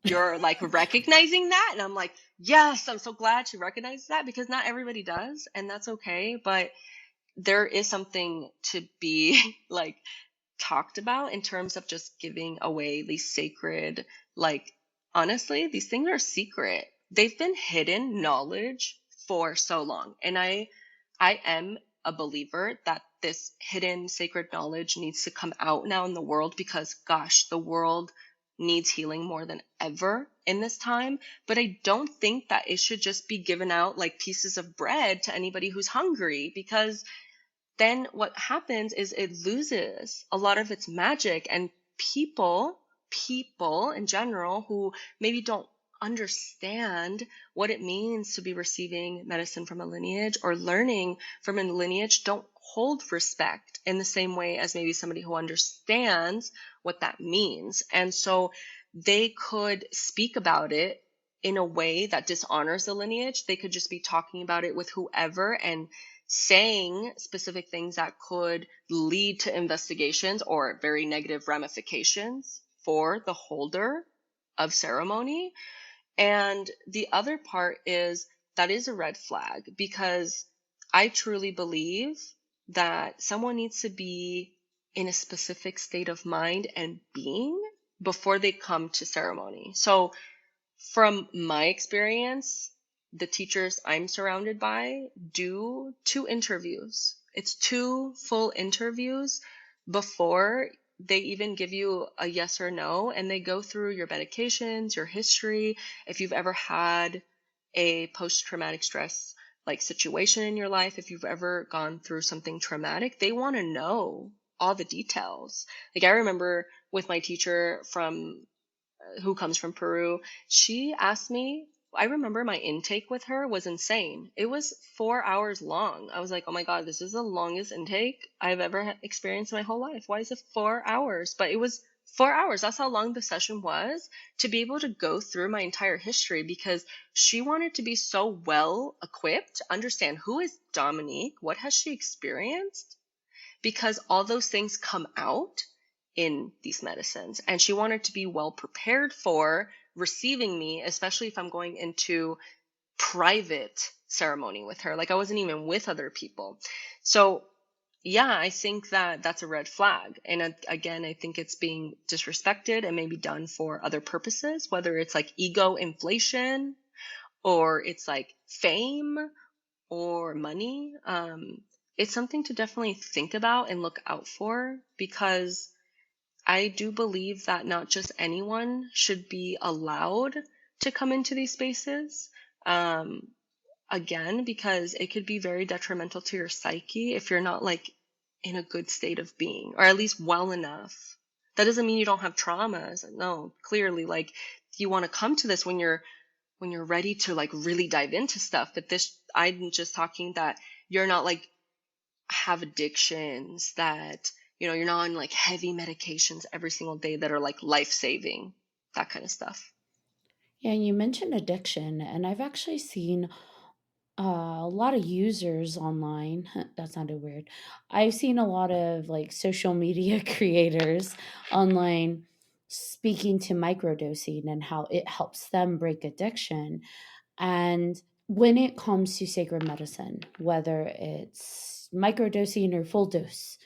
you're like recognizing that, and I'm like, yes, I'm so glad she recognizes that because not everybody does, and that's okay. But there is something to be like talked about in terms of just giving away these sacred, like, honestly, these things are secret. They've been hidden knowledge for so long, and I am a believer that this hidden sacred knowledge needs to come out now in the world because gosh, the world needs healing more than ever in this time. But I don't think that it should just be given out like pieces of bread to anybody who's hungry, because then what happens is it loses a lot of its magic, and people in general who maybe don't understand what it means to be receiving medicine from a lineage or learning from a lineage don't hold respect in the same way as maybe somebody who understands what that means. And so they could speak about it in a way that dishonors the lineage. They could just be talking about it with whoever and saying specific things that could lead to investigations or very negative ramifications for the holder of ceremony. And the other part is that is a red flag because I truly believe that someone needs to be in a specific state of mind and being before they come to ceremony. So from my experience, the teachers I'm surrounded by do 2 interviews. It's 2 full interviews before they even give you a yes or no, and they go through your medications, your history, if you've ever had a post-traumatic stress like situation in your life, if you've ever gone through something traumatic, they want to know all the details. Like I remember with my teacher from who comes from Peru, she asked me, I remember my intake with her was insane. It was 4 hours long. I was like, oh my God, this is the longest intake I've ever experienced in my whole life. Why is it 4 hours? But it was 4 hours. That's how long the session was, to be able to go through my entire history, because she wanted to be so well equipped to understand who is Dominique, what has she experienced, because all those things come out in these medicines. And she wanted to be well prepared for receiving me, especially if I'm going into private ceremony with her. Like I wasn't even with other people. So yeah, I think that that's a red flag. And again, I think it's being disrespected and maybe done for other purposes, whether it's like ego inflation or it's like fame or money. It's something to definitely think about and look out for, because I do believe that not just anyone should be allowed to come into these spaces. Um, Again, because it could be very detrimental to your psyche if you're not like in a good state of being, or at least well enough. That doesn't mean you don't have traumas. No, clearly, like you want to come to this when you're ready to like really dive into stuff. But this, I'm just talking that you're not like have addictions, that you're not on like heavy medications every single day that are like life-saving, that kind of stuff. Yeah, and you mentioned addiction, and I've actually seen a lot of users online. That sounded weird. I've seen a lot of like social media creators online speaking to microdosing and how it helps them break addiction. And when it comes to sacred medicine, whether it's microdosing or full dose,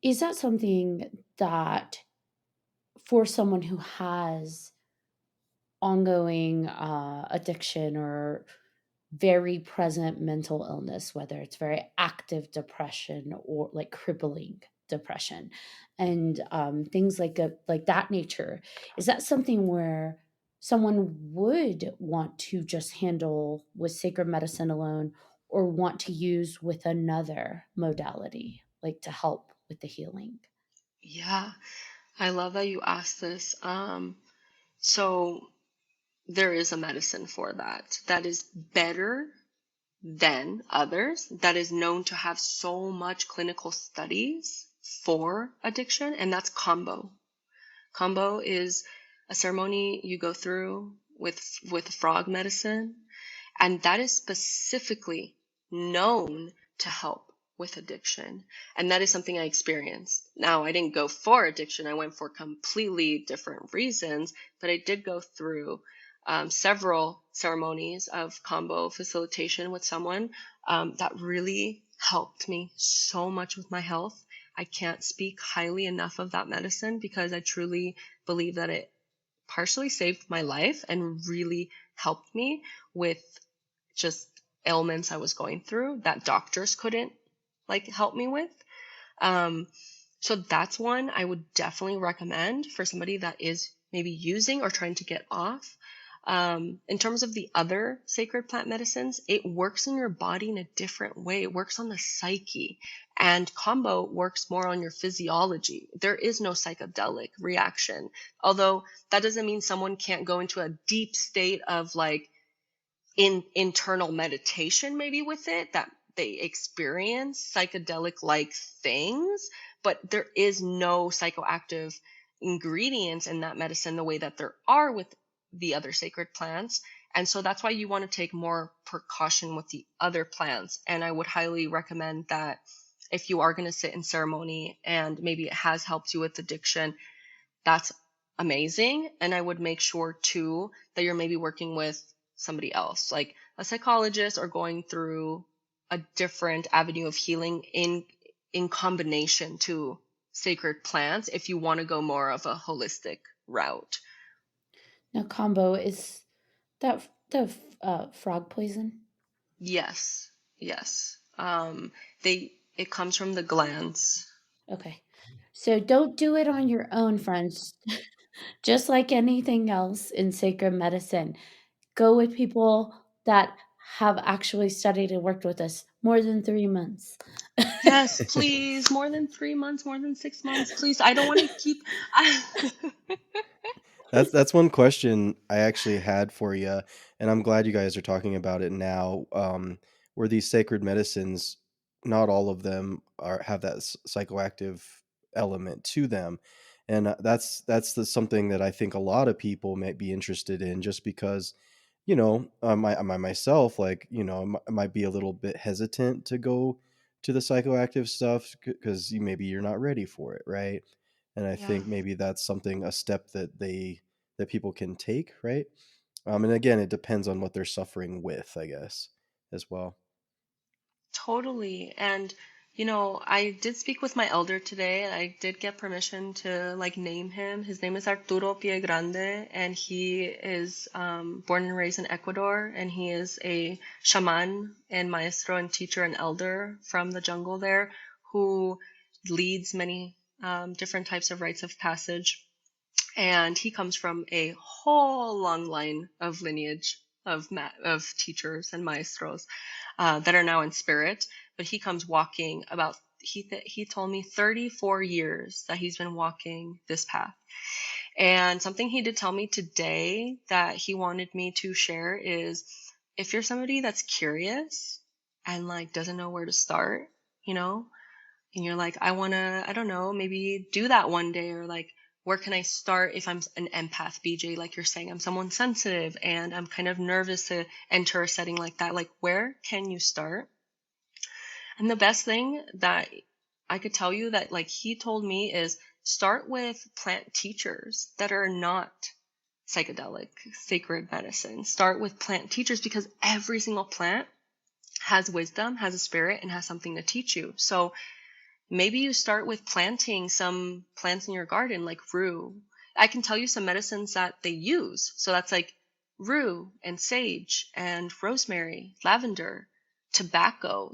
is that something that for someone who has ongoing addiction or very present mental illness, whether it's very active depression or like crippling depression, and things like that nature, is that something where someone would want to just handle with sacred medicine alone, or want to use with another modality, like to help with the healing? Yeah, I love that you asked this. So there is a medicine for that that is better than others, that is known to have so much clinical studies for addiction, and that's kambo. Kambo is a ceremony you go through with frog medicine, and that is specifically known to help with addiction. And that is something I experienced. Now, I didn't go for addiction. I went for completely different reasons, but I did go through several ceremonies of combo facilitation with someone that really helped me so much with my health. I can't speak highly enough of that medicine because I truly believe that it partially saved my life and really helped me with just ailments I was going through that doctors couldn't help me with. So that's one I would definitely recommend for somebody that is maybe using or trying to get off. In terms of the other sacred plant medicines, it works in your body in a different way. It works on the psyche, and combo works more on your physiology. There is no psychedelic reaction, although that doesn't mean someone can't go into a deep state of internal meditation maybe with it, that they experience psychedelic like things, but there is no psychoactive ingredients in that medicine the way that there are with the other sacred plants. And so that's why you want to take more precaution with the other plants. And I would highly recommend that if you are going to sit in ceremony and maybe it has helped you with addiction, that's amazing. And I would make sure too that you're maybe working with somebody else, like a psychologist, or going through a different avenue of healing in combination to sacred plants if you want to go more of a holistic route. Now, combo is that the frog poison? Yes. It comes from the glands. Okay. So don't do it on your own, friends. Just like anything else in sacred medicine, go with people that have actually studied and worked with us more than 3 months. Yes, please. More than 3 months, more than 6 months, please. I don't want to keep. That's one question I actually had for you, and I'm glad you guys are talking about it now. Where these sacred medicines, not all of them have that psychoactive element to them, and something that I think a lot of people might be interested in, just because, I myself, I might be a little bit hesitant to go to the psychoactive stuff because maybe you're not ready for it, right? And I Yeah. think maybe that's a step that people can take, right? And again, it depends on what they're suffering with, I guess, as well. Totally. And, I did speak with my elder today, and I did get permission to name him. His name is Arturo Piegrande, and he is born and raised in Ecuador, and he is a shaman and maestro and teacher and elder from the jungle there, who leads many different types of rites of passage. And he comes from a whole long line of lineage of teachers and maestros that are now in spirit. But he comes walking about, he told me 34 years that he's been walking this path. And something he did tell me today that he wanted me to share is, if you're somebody that's curious and doesn't know where to start, and you're like, I want to, I don't know, maybe do that one day, or where can I start if I'm an empath, BJ? Like you're saying, I'm someone sensitive and I'm kind of nervous to enter a setting like that. Where can you start? And the best thing that I could tell you that he told me is, start with plant teachers that are not psychedelic, sacred medicine. Start with plant teachers, because every single plant has wisdom, has a spirit, and has something to teach you. So maybe you start with planting some plants in your garden, like rue. I can tell you some medicines that they use. So that's rue and sage and rosemary, lavender, tobacco.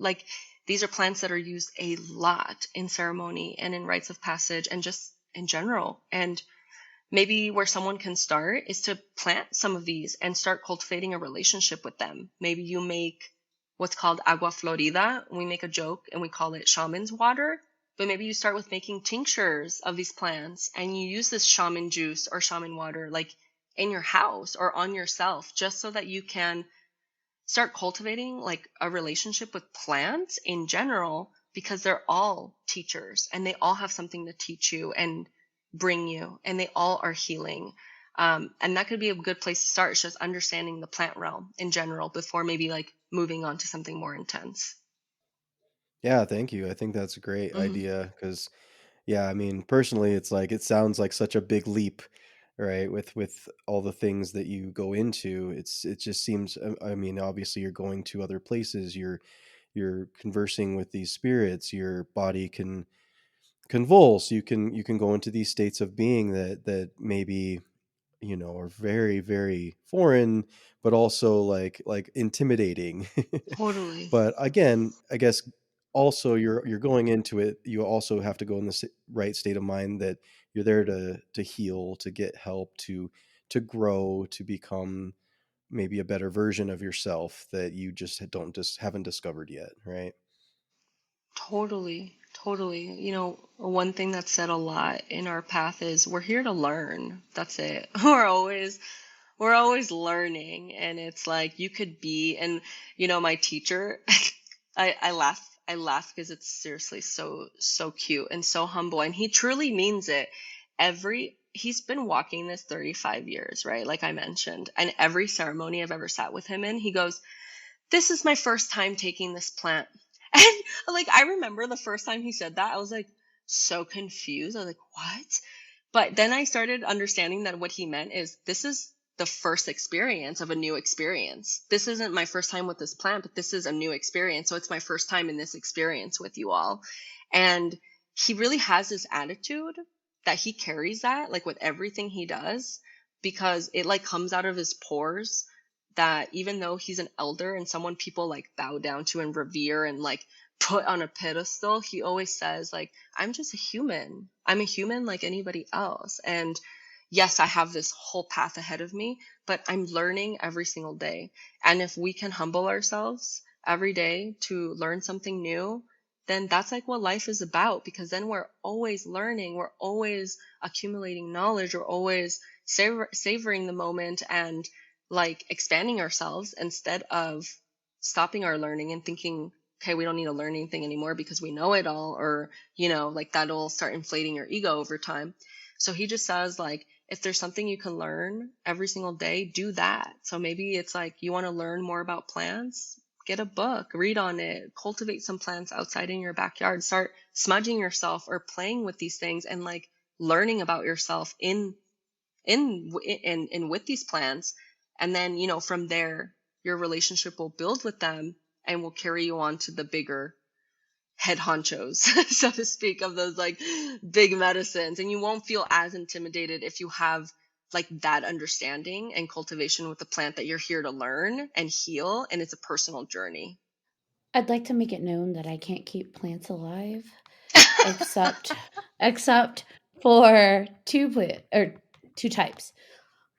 These are plants that are used a lot in ceremony and in rites of passage and just in general. And maybe where someone can start is to plant some of these and start cultivating a relationship with them. Maybe you make what's called agua florida. We make a joke and we call it shaman's water. But maybe you start with making tinctures of these plants and you use this shaman juice or shaman water in your house or on yourself, just so that you can start cultivating like a relationship with plants in general, because they're all teachers and they all have something to teach you and bring you, and they all are healing. And that could be a good place to start. It's just understanding the plant realm in general before maybe like moving on to something more intense. Yeah, thank you. I think that's a great Hmm. idea because, yeah, I mean, personally, it's like it sounds like such a big leap, right? With all the things that you go into, it just seems. I mean, obviously, you're going to other places. You're conversing with these spirits. Your body can convulse. You can go into these states of being that maybe are very, very foreign, but also like intimidating. Totally. But again, I guess also you're going into it, you also have to go in the right state of mind that you're there to heal, to get help, to grow, to become maybe a better version of yourself that you just haven't discovered yet, right? Totally. Totally. One thing that's said a lot in our path is we're here to learn. That's it. We're always learning. And it's like you could be, and my teacher, I laugh because it's seriously so cute and so humble, and he truly means it. He's been walking this 35 years, right? Like I mentioned, and every ceremony I've ever sat with him in, he goes, "This is my first time taking this plant." And like I remember the first time he said that, I was like so confused. I was like, "What?" But then I started understanding that what he meant is this is the first experience of a new experience. This isn't my first time with this plant, but this is a new experience. So it's my first time in this experience with you all. And he really has this attitude that he carries that like with everything he does, because it like comes out of his pores, that even though he's an elder and someone people like bow down to and revere and like put on a pedestal, he always says like, I'm just a human. I'm a human like anybody else. And yes, I have this whole path ahead of me, but I'm learning every single day. And if we can humble ourselves every day to learn something new, then that's like what life is about, because then we're always learning, we're always accumulating knowledge, we're always savoring the moment and like expanding ourselves instead of stopping our learning and thinking, okay, we don't need to learn anything anymore because we know it all, or like that'll start inflating your ego over time. So he just says like, if there's something you can learn every single day, do that. So maybe it's like you want to learn more about plants, get a book, read on it, cultivate some plants outside in your backyard, start smudging yourself or playing with these things and like learning about yourself in with these plants. And then from there your relationship will build with them and will carry you on to the bigger head honchos, so to speak, of those like big medicines. And you won't feel as intimidated if you have like that understanding and cultivation with the plant, that you're here to learn and heal, and it's a personal journey. I'd like to make it known that I can't keep plants alive except for two types.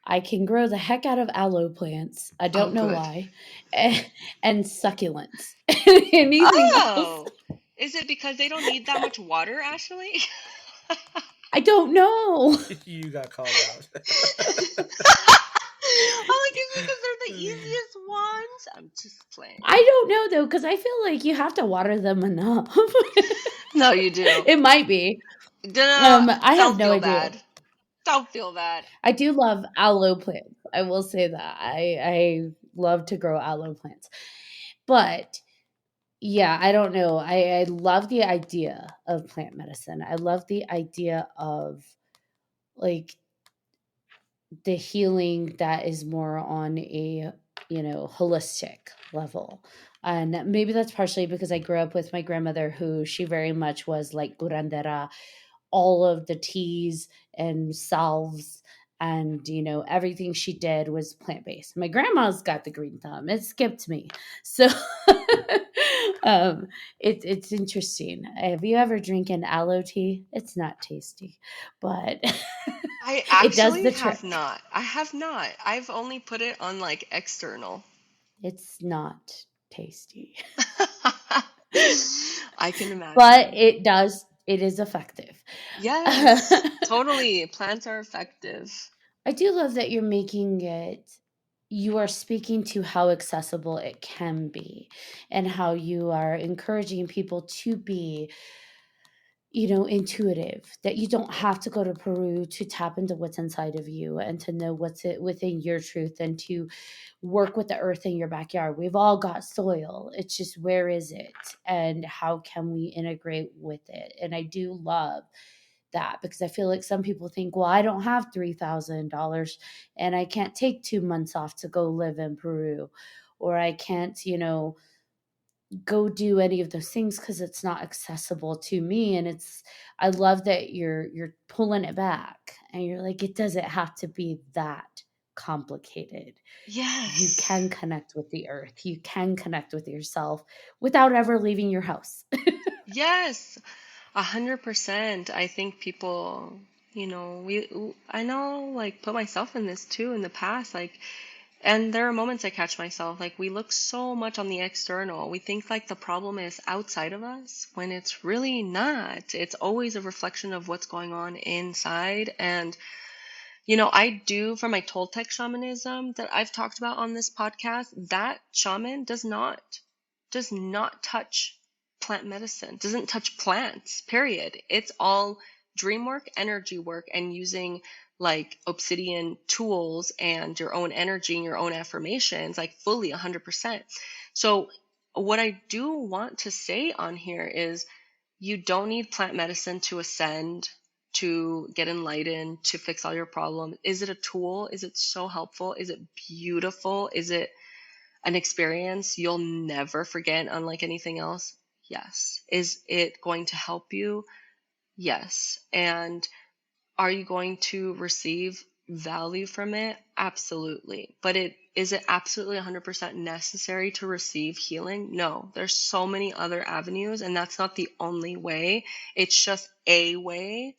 I can grow the heck out of aloe plants. I Oh, don't know good. why. And succulents. Anything else? Oh, is it because they don't need that much water, Ashley? I don't know. You got called out. I'm like, is it because they're the easiest ones? I'm just playing. I don't know though, because I feel like you have to water them enough. No, you do. It might be. No, I have don't no feel idea. bad. Don't feel bad. I do love aloe plants. I will say that. I love to grow aloe plants. But yeah, I don't know. I love the idea of plant medicine. I love the idea of like the healing that is more on a, holistic level. And maybe that's partially because I grew up with my grandmother, who she very much was like curandera, all of the teas and salves and everything she did was plant-based. My grandma's got the green thumb. It skipped me. So it's interesting. Have you ever drinking aloe tea? It's not tasty, but I it does actually the have trick. not. I have not. I've only put it on like external. It's not tasty. I can But imagine. it is effective. Yes, totally. Plants are effective. I do love that you are speaking to how accessible it can be and how you are encouraging people to be, intuitive, that you don't have to go to Peru to tap into what's inside of you and to know within your truth and to work with the earth in your backyard. We've all got soil. It's just, where is it and how can we integrate with it? And I do love that, because I feel like some people think, well, I don't have $3,000 and I can't take 2 months off to go live in Peru, or I can't, go do any of those things because it's not accessible to me. And I love that you're pulling it back and you're like, it doesn't have to be that complicated. You Yes. can connect with the earth, you can connect with yourself without ever leaving your house. Yes. 100%. I think people, I know, like, put myself in this too in the past, like, and there are moments I catch myself, like, we look so much on the external. We think like the problem is outside of us when it's really not. It's always a reflection of what's going on inside. And, I do, for my Toltec shamanism that I've talked about on this podcast, that shaman does not touch plant medicine, doesn't touch plants, period. It's all dream work, energy work, and using like obsidian tools and your own energy and your own affirmations, like fully 100%. So, what I do want to say on here is you don't need plant medicine to ascend, to get enlightened, to fix all your problems. Is it a tool? Is it so helpful? Is it beautiful? Is it an experience you'll never forget, unlike anything else? Yes. Is it going to help you? Yes. And are you going to receive value from it? Absolutely. But is it absolutely 100% necessary to receive healing? No. There's so many other avenues, and that's not the only way. It's just a way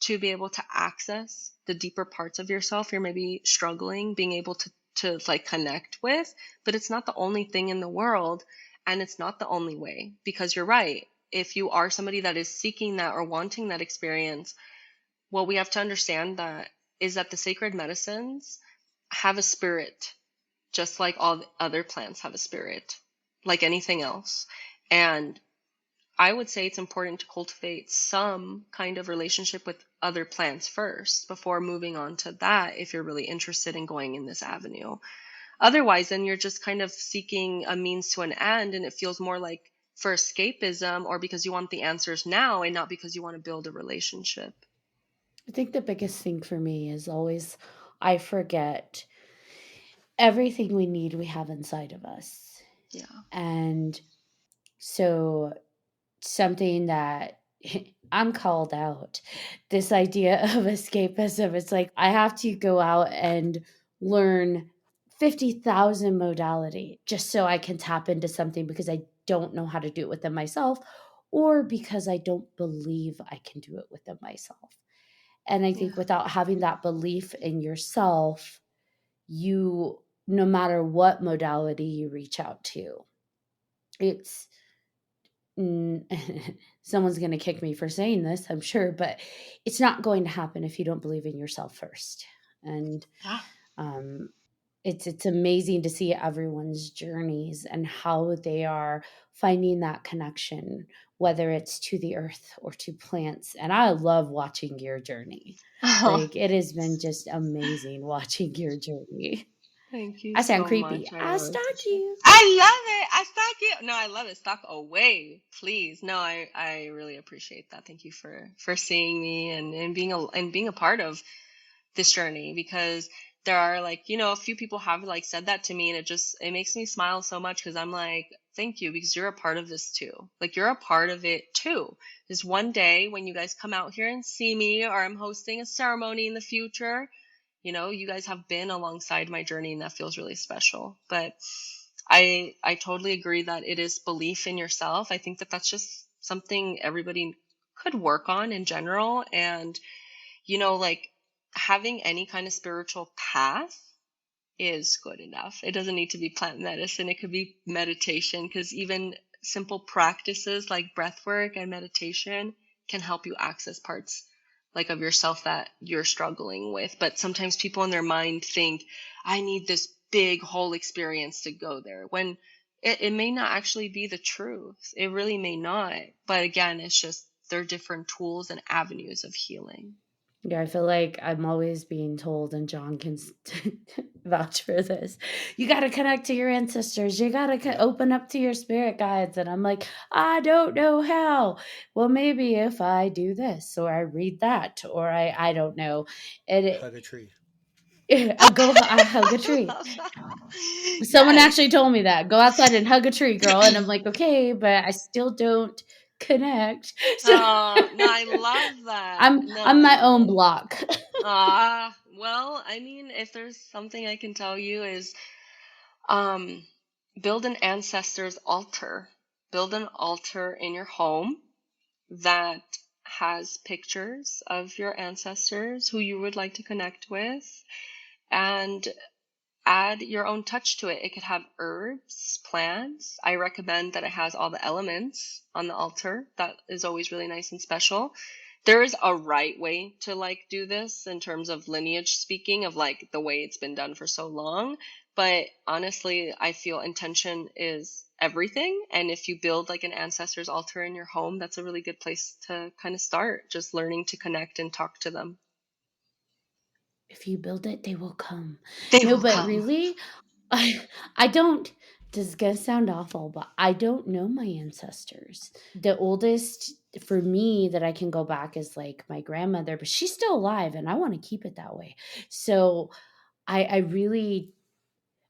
to be able to access the deeper parts of yourself you're maybe struggling being able to like connect with, but it's not the only thing in the world, and it's not the only way, because you're right. If you are somebody that is seeking that or wanting that experience, what we have to understand that is that the sacred medicines have a spirit, just like all the other plants have a spirit, like anything else. And I would say it's important to cultivate some kind of relationship with other plants first before moving on to that, if you're really interested in going in this avenue. Otherwise, then you're just kind of seeking a means to an end, and it feels more like for escapism or because you want the answers now and not because you want to build a relationship. I think the biggest thing for me is always, I forget everything we need we have inside of us. Yeah. And so, something that I'm called out, this idea of escapism. It's like I have to go out and learn 50,000 modality just so I can tap into something, because I don't know how to do it within myself, or because I don't believe I can do it within myself. And I Yeah. think without having that belief in yourself, no matter what modality you reach out to, it's someone's going to kick me for saying this, I'm sure, but it's not going to happen if you don't believe in yourself first. And Yeah. um, it's amazing to see everyone's journeys and how they are finding that connection, whether it's to the earth or to plants. And I love watching your journey. Oh, Like, it has been just amazing watching your journey. thank you I sound so creepy. much. I I really stalk appreciate it. you. I love it. I stalk you. No, I love it. Stalk away, please. No, I really appreciate that. Thank you for seeing me and being a part of this journey, because there are, like, a few people have like said that to me, and it makes me smile so much, because I'm like, thank you, because you're a part of this too. Like, you're a part of it too. There's one day when you guys come out here and see me, or I'm hosting a ceremony in the future, you guys have been alongside my journey, and that feels really special. But I totally agree that it is belief in yourself. I think that that's just something everybody could work on in general. And like, having any kind of spiritual path is good enough. It doesn't need to be plant medicine. It could be meditation, because even simple practices like breath work and meditation can help you access parts like of yourself that you're struggling with. But sometimes people in their mind think, I need this big whole experience to go there, when it may not actually be the truth. It really may not. But again, it's just they're different tools and avenues of healing. Yeah, I feel like I'm always being told, and John can vouch for this. You got to connect to your ancestors. You got to open up to your spirit guides. And I'm like, I don't know how. Well, maybe if I do this, or I read that, or I don't know. And Hug a tree. I hug a tree. Someone Yes. actually told me that. Go outside and hug a tree, girl. And I'm like, okay, but I still don't connect. So Oh, no, I love that. I'm my own block. Well, I mean, if there's something I can tell you is build an ancestor's altar. Build an altar in your home that has pictures of your ancestors who you would like to connect with, and add your own touch to it. It could have herbs, plants. I recommend that it has all the elements on the altar. That is always really nice and special. There is a right way to like do this in terms of lineage speaking, of like the way it's been done for so long. But honestly, I feel intention is everything. And if you build like an ancestor's altar in your home, that's a really good place to kind of start, just learning to connect and talk to them. If you build it, they will come. They No, will but come. really, I don't. This is gonna sound awful, but I don't know my ancestors. The oldest for me that I can go back is like my grandmother, but she's still alive, and I want to keep it that way. So I really,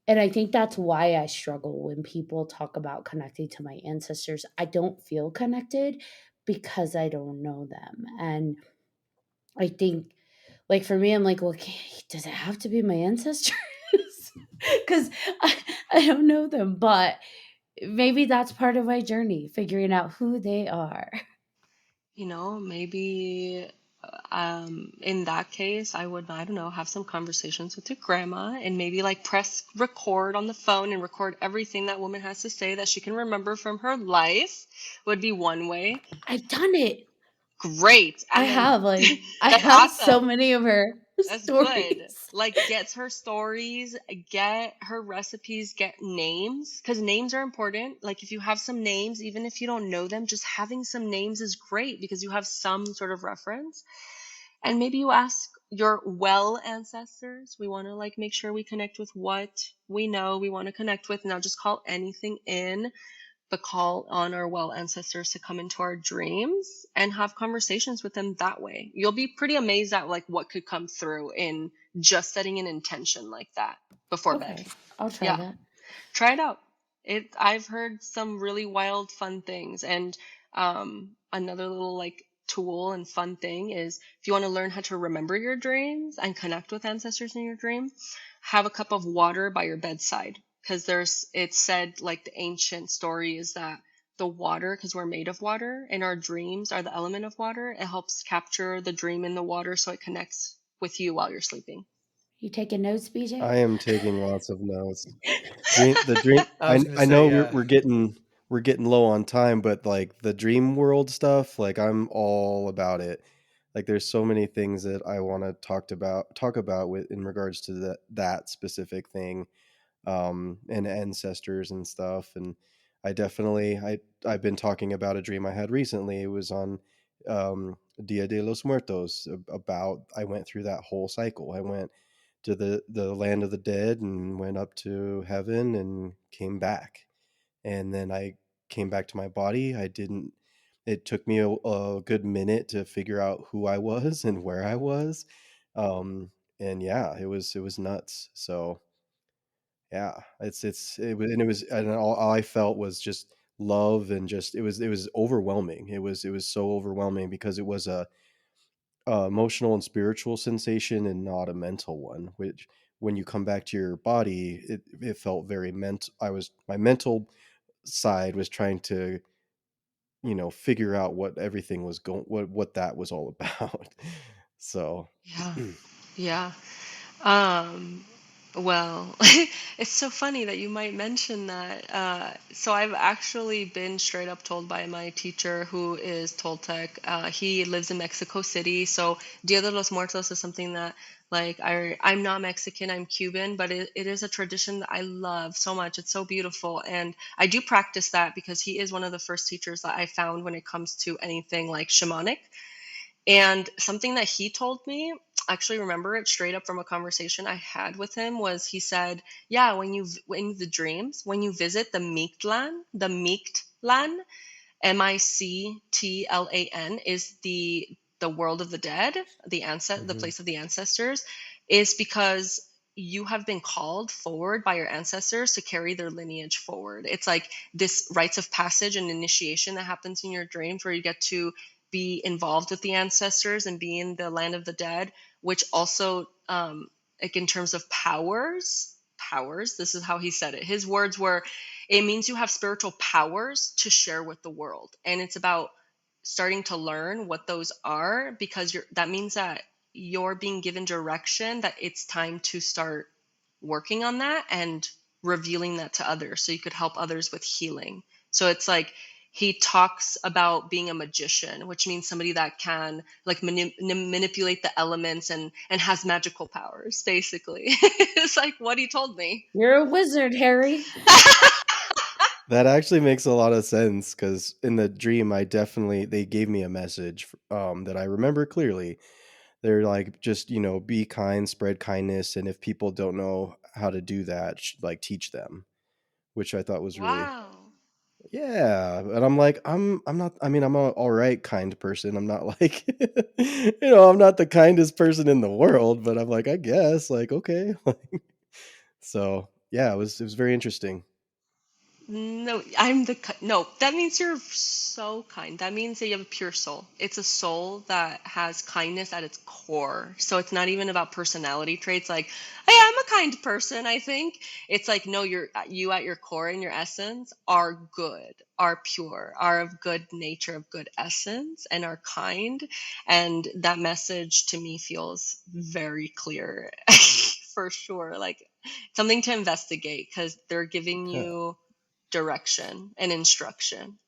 and I think that's why I struggle when people talk about connecting to my ancestors. I don't feel connected because I don't know them, and I think, like, for me, I'm like, well, okay, does it have to be my ancestors? Because I don't know them, but maybe that's part of my journey, figuring out who they are. Maybe in that case, I would, I don't know, have some conversations with your grandma and maybe like press record on the phone and record everything that woman has to say that she can remember from her life, would be one way. I've done it. Great. I And then have, like, I that's have so awesome. many of her That's good. stories. Like, get her stories, get her recipes, get names, because names are important. Like, if you have some names, even if you don't know them, just having some names is great because you have some sort of reference. And maybe you ask your well ancestors. We want to like make sure we connect with what we know we want to connect with, not just call anything in, but call on our well ancestors to come into our dreams and have conversations with them that way. You'll be pretty amazed at like what could come through in just setting an intention like that before bed. Okay, I'll try Yeah. that. Try it out. I've heard some really wild, fun things. And another little like tool and fun thing is, if you want to learn how to remember your dreams and connect with ancestors in your dream, have a cup of water by your bedside, because it's said, like the ancient story is that the water, because we're made of water and our dreams are the element of water, it helps capture the dream in the water so it connects with you while you're sleeping. You taking notes, BJ? I am taking lots of notes. The dream. I was gonna I know say, we're getting low on time, but like the dream world stuff, like I'm all about it. Like there's so many things that I want to talk about with in regards to that specific thing, and ancestors and stuff. And I've been talking about a dream I had recently. It was on Dia de los Muertos. About I went through that whole cycle. I went to the land of the dead and went up to heaven and came back, and then I came back to my body. It took me a good minute to figure out who I was and where I was. And yeah, it was nuts. So yeah, and all I felt was just love, and just it was overwhelming. It was so overwhelming because it was a emotional and spiritual sensation and not a mental one, which when you come back to your body, it felt very my mental side was trying to figure out what everything was going what that was all about. So Yeah. Yeah. Um, Well, it's so funny that you might mention that. So I've actually been straight up told by my teacher, who is Toltec. He lives in Mexico City. So Dia de los Muertos is something that, like, I'm not Mexican, I'm Cuban, but it is a tradition that I love so much. It's so beautiful. And I do practice that because he is one of the first teachers that I found when it comes to anything like shamanic. And something that he told me, I actually remember it straight up from a conversation I had with him, was he said, yeah, when the dreams, when you visit the Mictlan, Mictlan is the world of the dead, the Hmm. place of the ancestors, is because you have been called forward by your ancestors to carry their lineage forward. It's like this rites of passage and initiation that happens in your dreams, where you get to be involved with the ancestors and be in the land of the dead, which also, like, in terms of powers, this is how he said it. His words were, it means you have spiritual powers to share with the world. And it's about starting to learn what those are, because that means that you're being given direction, that it's time to start working on that and revealing that to others so you could help others with healing. So it's like he talks about being a magician, which means somebody that can, like, manipulate the elements and has magical powers, basically. It's like what he told me. You're a wizard, Harry. That actually makes a lot of sense because in the dream, they gave me a message that I remember clearly. They're like, just, be kind, spread kindness, and if people don't know how to do that, like, teach them, which I thought was really, Wow. yeah. And I'm like, I'm not. I mean, I'm a all right kind person. I'm not like, I'm not the kindest person in the world, but I'm like, I guess, like, okay. So yeah, it was very interesting. No, no. That means you're so kind. That means that you have a pure soul. It's a soul that has kindness at its core. So it's not even about personality traits. Like, hey, I'm a kind person, I think. It's like, no, you at your core and your essence are good, are pure, are of good nature, of good essence, and are kind. And that message to me feels very clear, for sure. Like, something to investigate, because they're giving Yeah. you direction and instruction.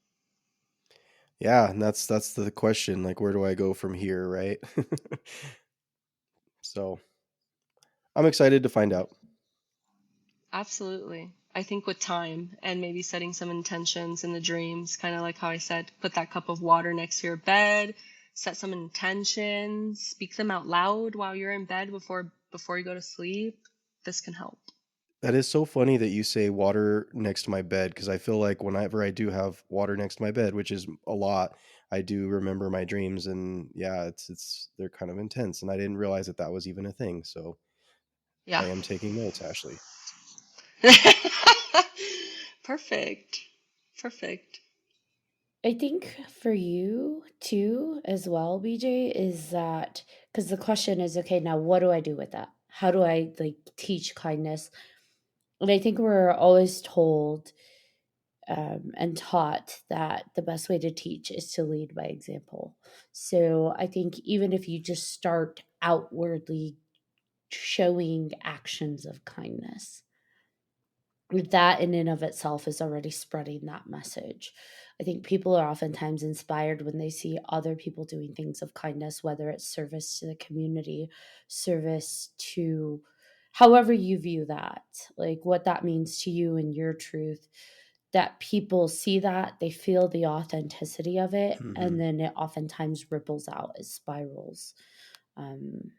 Yeah, and that's the question, like, where do I go from here, right? So, I'm excited to find out. Absolutely. I think with time and maybe setting some intentions in the dreams, kind of like how I said, put that cup of water next to your bed, set some intentions, speak them out loud while you're in bed before you go to sleep. This can help. That is so funny that you say water next to my bed because I feel like whenever I do have water next to my bed, which is a lot, I do remember my dreams, and yeah, it's they're kind of intense, and I didn't realize that that was even a thing. So I Yeah. am taking notes, Ashley. Perfect. Perfect. I think for you too, as well, BJ, is that because the question is, okay, now what do I do with that? How do I like teach kindness? And I think we're always told and taught that the best way to teach is to lead by example. So I think even if you just start outwardly showing actions of kindness, that in and of itself is already spreading that message. I think people are oftentimes inspired when they see other people doing things of kindness, whether it's service to the community, service to however you view that, like what that means to you and your truth. That people see that, they feel the authenticity of it, Hmm. and then it oftentimes ripples out as spirals um,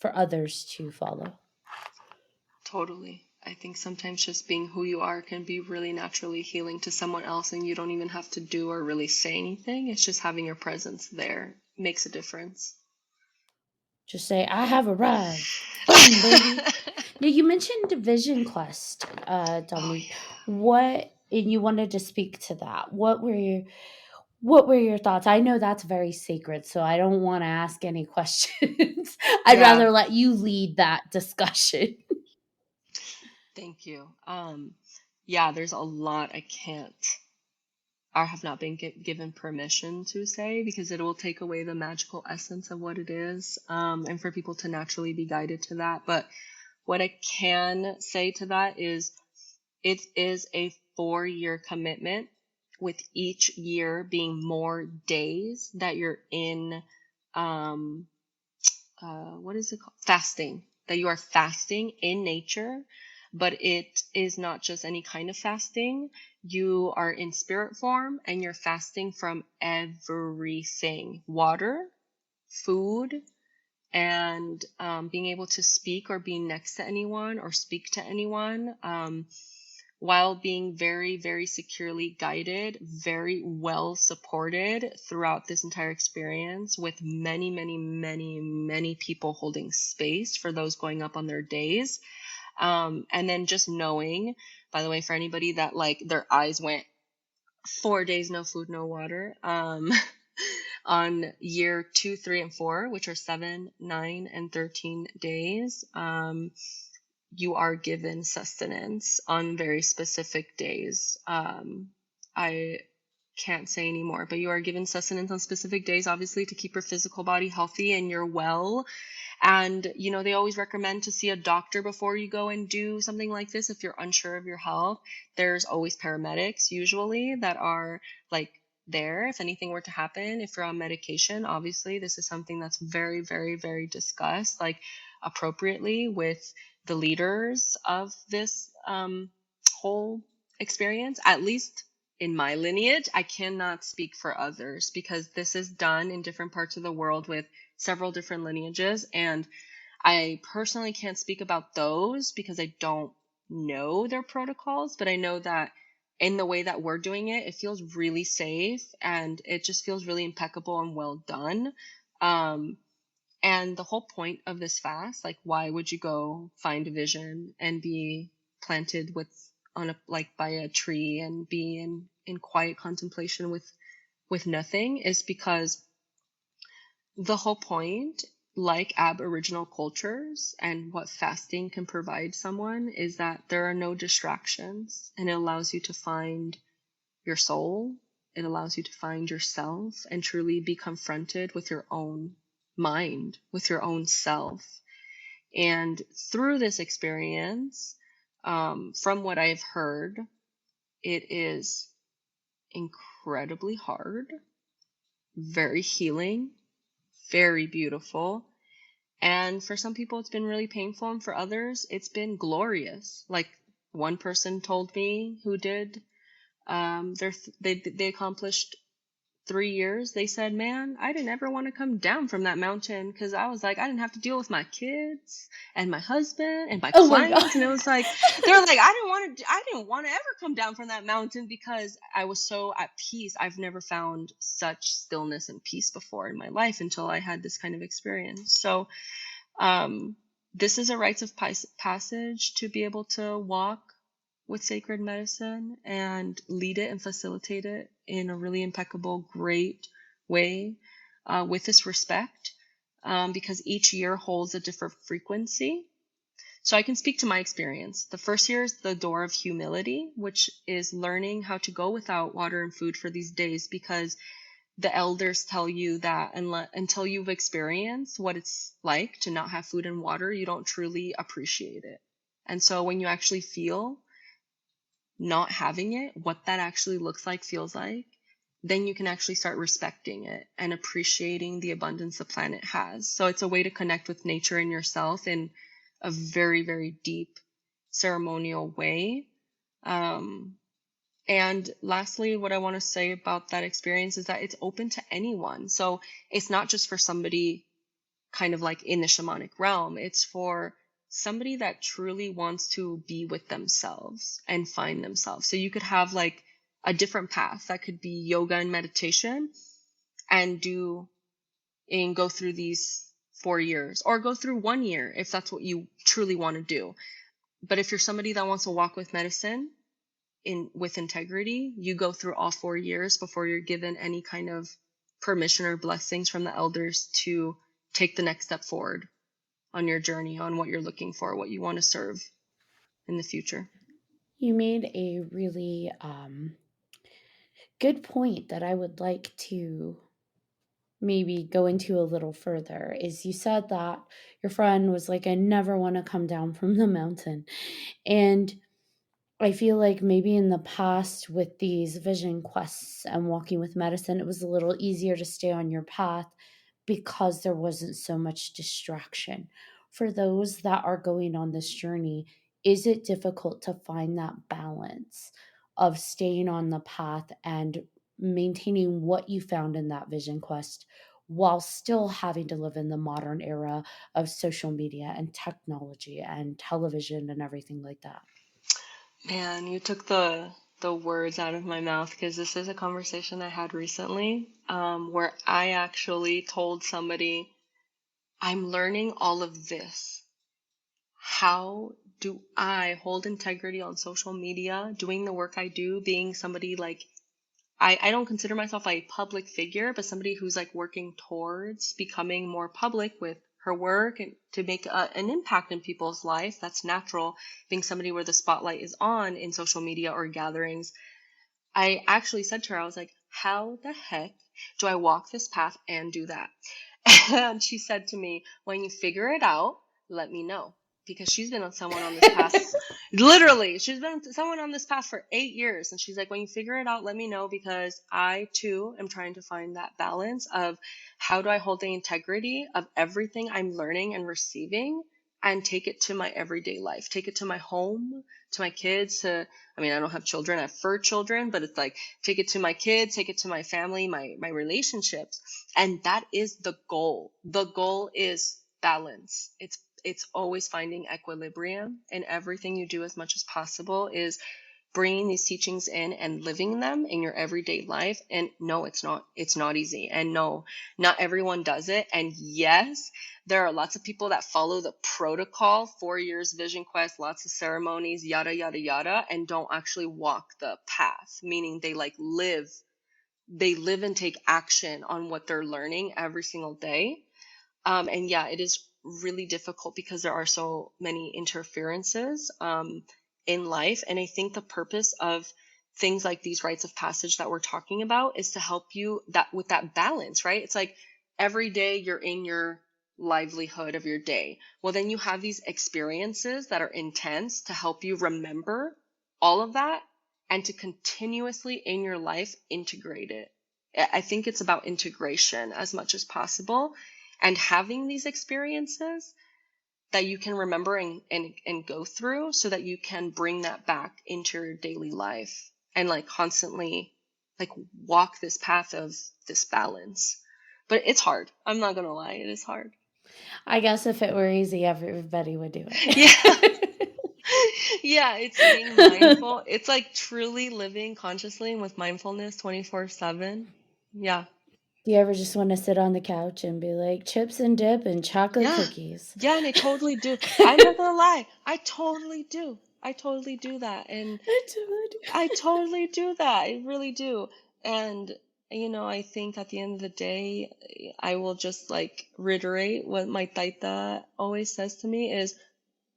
for others to follow. Totally. I think sometimes just being who you are can be really naturally healing to someone else, and you don't even have to do or really say anything. It's just having your presence there makes a difference. Just say, I have arrived. Boom, baby. Now, you mentioned Vision Quest, Oh, Dominique. yeah. What, and you wanted to speak to that. What were your thoughts? I know that's very sacred, so I don't want to ask any questions. I'd Yeah, rather let you lead that discussion. thank you. Yeah, there's a lot I have not been given permission to say, because it will take away the magical essence of what it is, and for people to naturally be guided to that. But What I can say to that is it is a 4-year commitment, with each year being more days that you're in, what is it called? Fasting, that you are fasting in nature. But it is not just any kind of fasting. You are in spirit form and you're fasting from everything: water, food, and being able to speak or be next to anyone or speak to anyone, while being very, very securely guided, very well supported throughout this entire experience, with many, many, many, many people holding space for those going up on their days. And then just knowing, by the way, for anybody that like their eyes went 4 days, no food, no water, on year 2, 3, and 4, which are 7, 9, and 13 days, you are given sustenance on very specific days. I can't say anymore, but you are given sustenance on specific days, obviously, to keep your physical body healthy and you're well. And, they always recommend to see a doctor before you go and do something like this if you're unsure of your health. There's always paramedics, usually, that are like there if anything were to happen. If you're on medication, obviously, this is something that's very, very, very discussed, like appropriately, with the leaders of this whole experience. At least in my lineage, I cannot speak for others, because this is done in different parts of the world with several different lineages, and I personally can't speak about those because I don't know their protocols, but I know that in the way that we're doing it, it feels really safe and it just feels really impeccable and well done. And the whole point of this fast, like, why would you go find a vision and be planted by a tree and be in quiet contemplation with nothing, is because the whole point, like Aboriginal cultures and what fasting can provide someone, is that there are no distractions, and it allows you to find your soul. It allows you to find yourself and truly be confronted with your own mind, with your own self. And through this experience, from what I've heard, it is incredibly hard, very healing, very beautiful. And for some people, it's been really painful. And for others, it's been glorious. Like one person told me who did, they accomplished 3 years. They said, man, I didn't ever want to come down from that mountain, because I was like, I didn't have to deal with my kids and my husband and my Oh my God. clients. And it was like, they were like, I didn't want to ever come down from that mountain, because I was so at peace. I've never found such stillness and peace before in my life until I had this kind of experience. So this is a rites of passage to be able to walk with sacred medicine and lead it and facilitate it in a really impeccable, great way, with this respect, because each year holds a different frequency. So I can speak to my experience. The first year is the door of humility, which is learning how to go without water and food for these days, because the elders tell you that until you've experienced what it's like to not have food and water, you don't truly appreciate it. And so when you actually feel not having it, what that actually looks like, feels like, then you can actually start respecting it and appreciating the abundance the planet has. So it's a way to connect with nature and yourself in a very, very deep ceremonial way. And lastly, what I want to say about that experience is that it's open to anyone. So it's not just for somebody kind of like in the shamanic realm. It's for somebody that truly wants to be with themselves and find themselves. So you could have like a different path that could be yoga and meditation, and go through these 4 years, or go through 1 year if that's what you truly want to do. But if you're somebody that wants to walk with medicine with integrity, you go through all 4 years before you're given any kind of permission or blessings from the elders to take the next step forward on your journey, on what you're looking for, what you want to serve in the future. You made a really good point that I would like to maybe go into a little further is you said that your friend was like, I never want to come down from the mountain. And I feel like maybe in the past with these vision quests and walking with medicine, it was a little easier to stay on your path because there wasn't so much distraction. For those that are going on this journey, is it difficult to find that balance of staying on the path and maintaining what you found in that vision quest while still having to live in the modern era of social media and technology and television and everything like that? Man, you took the words out of my mouth because this is a conversation I had recently, where I actually told somebody, I'm learning all of this. How do I hold integrity on social media, doing the work I do, being somebody like, I don't consider myself a public figure, but somebody who's like working towards becoming more public with her work and to make an impact in people's life. That's natural, being somebody where the spotlight is on in social media or gatherings. I actually said to her, I was like, how the heck do I walk this path and do that? And she said to me, when you figure it out, let me know. Because she's been on someone on this path, literally, she's been someone on this path for 8 years. And she's like, when you figure it out, let me know, because I too am trying to find that balance of how do I hold the integrity of everything I'm learning and receiving and take it to my everyday life, take it to my home, to my kids, I don't have children, I have fur children, but it's like, take it to my kids, take it to my family, my relationships. And that is the goal. The goal is balance. It's always finding equilibrium in everything you do as much as possible, is bringing these teachings in and living them in your everyday life. And no, it's not easy. And no, not everyone does it. And yes, there are lots of people that follow the protocol, 4 years vision quest, lots of ceremonies, yada, yada, yada, and don't actually walk the path, meaning they live and take action on what they're learning every single day. And yeah, it is really difficult because there are so many interferences in life. And I think the purpose of things like these rites of passage that we're talking about is to help you with that balance, right? It's like every day you're in your livelihood of your day. Well, then you have these experiences that are intense to help you remember all of that and to continuously in your life integrate it. I think it's about integration as much as possible, and having these experiences that you can remember and go through so that you can bring that back into your daily life and constantly walk this path of this balance. But it's hard. I'm not going to lie. It is hard. I guess if it were easy, everybody would do it. Yeah. Yeah, it's being mindful. It's like truly living consciously and with mindfulness 24/7. Yeah. Do you ever just want to sit on the couch and be like, chips and dip and chocolate cookies? Yeah, and I totally do. I'm not gonna lie. I totally do. I totally do that. And I totally do that. I really do. And, I think at the end of the day, I will just reiterate what my taita always says to me is,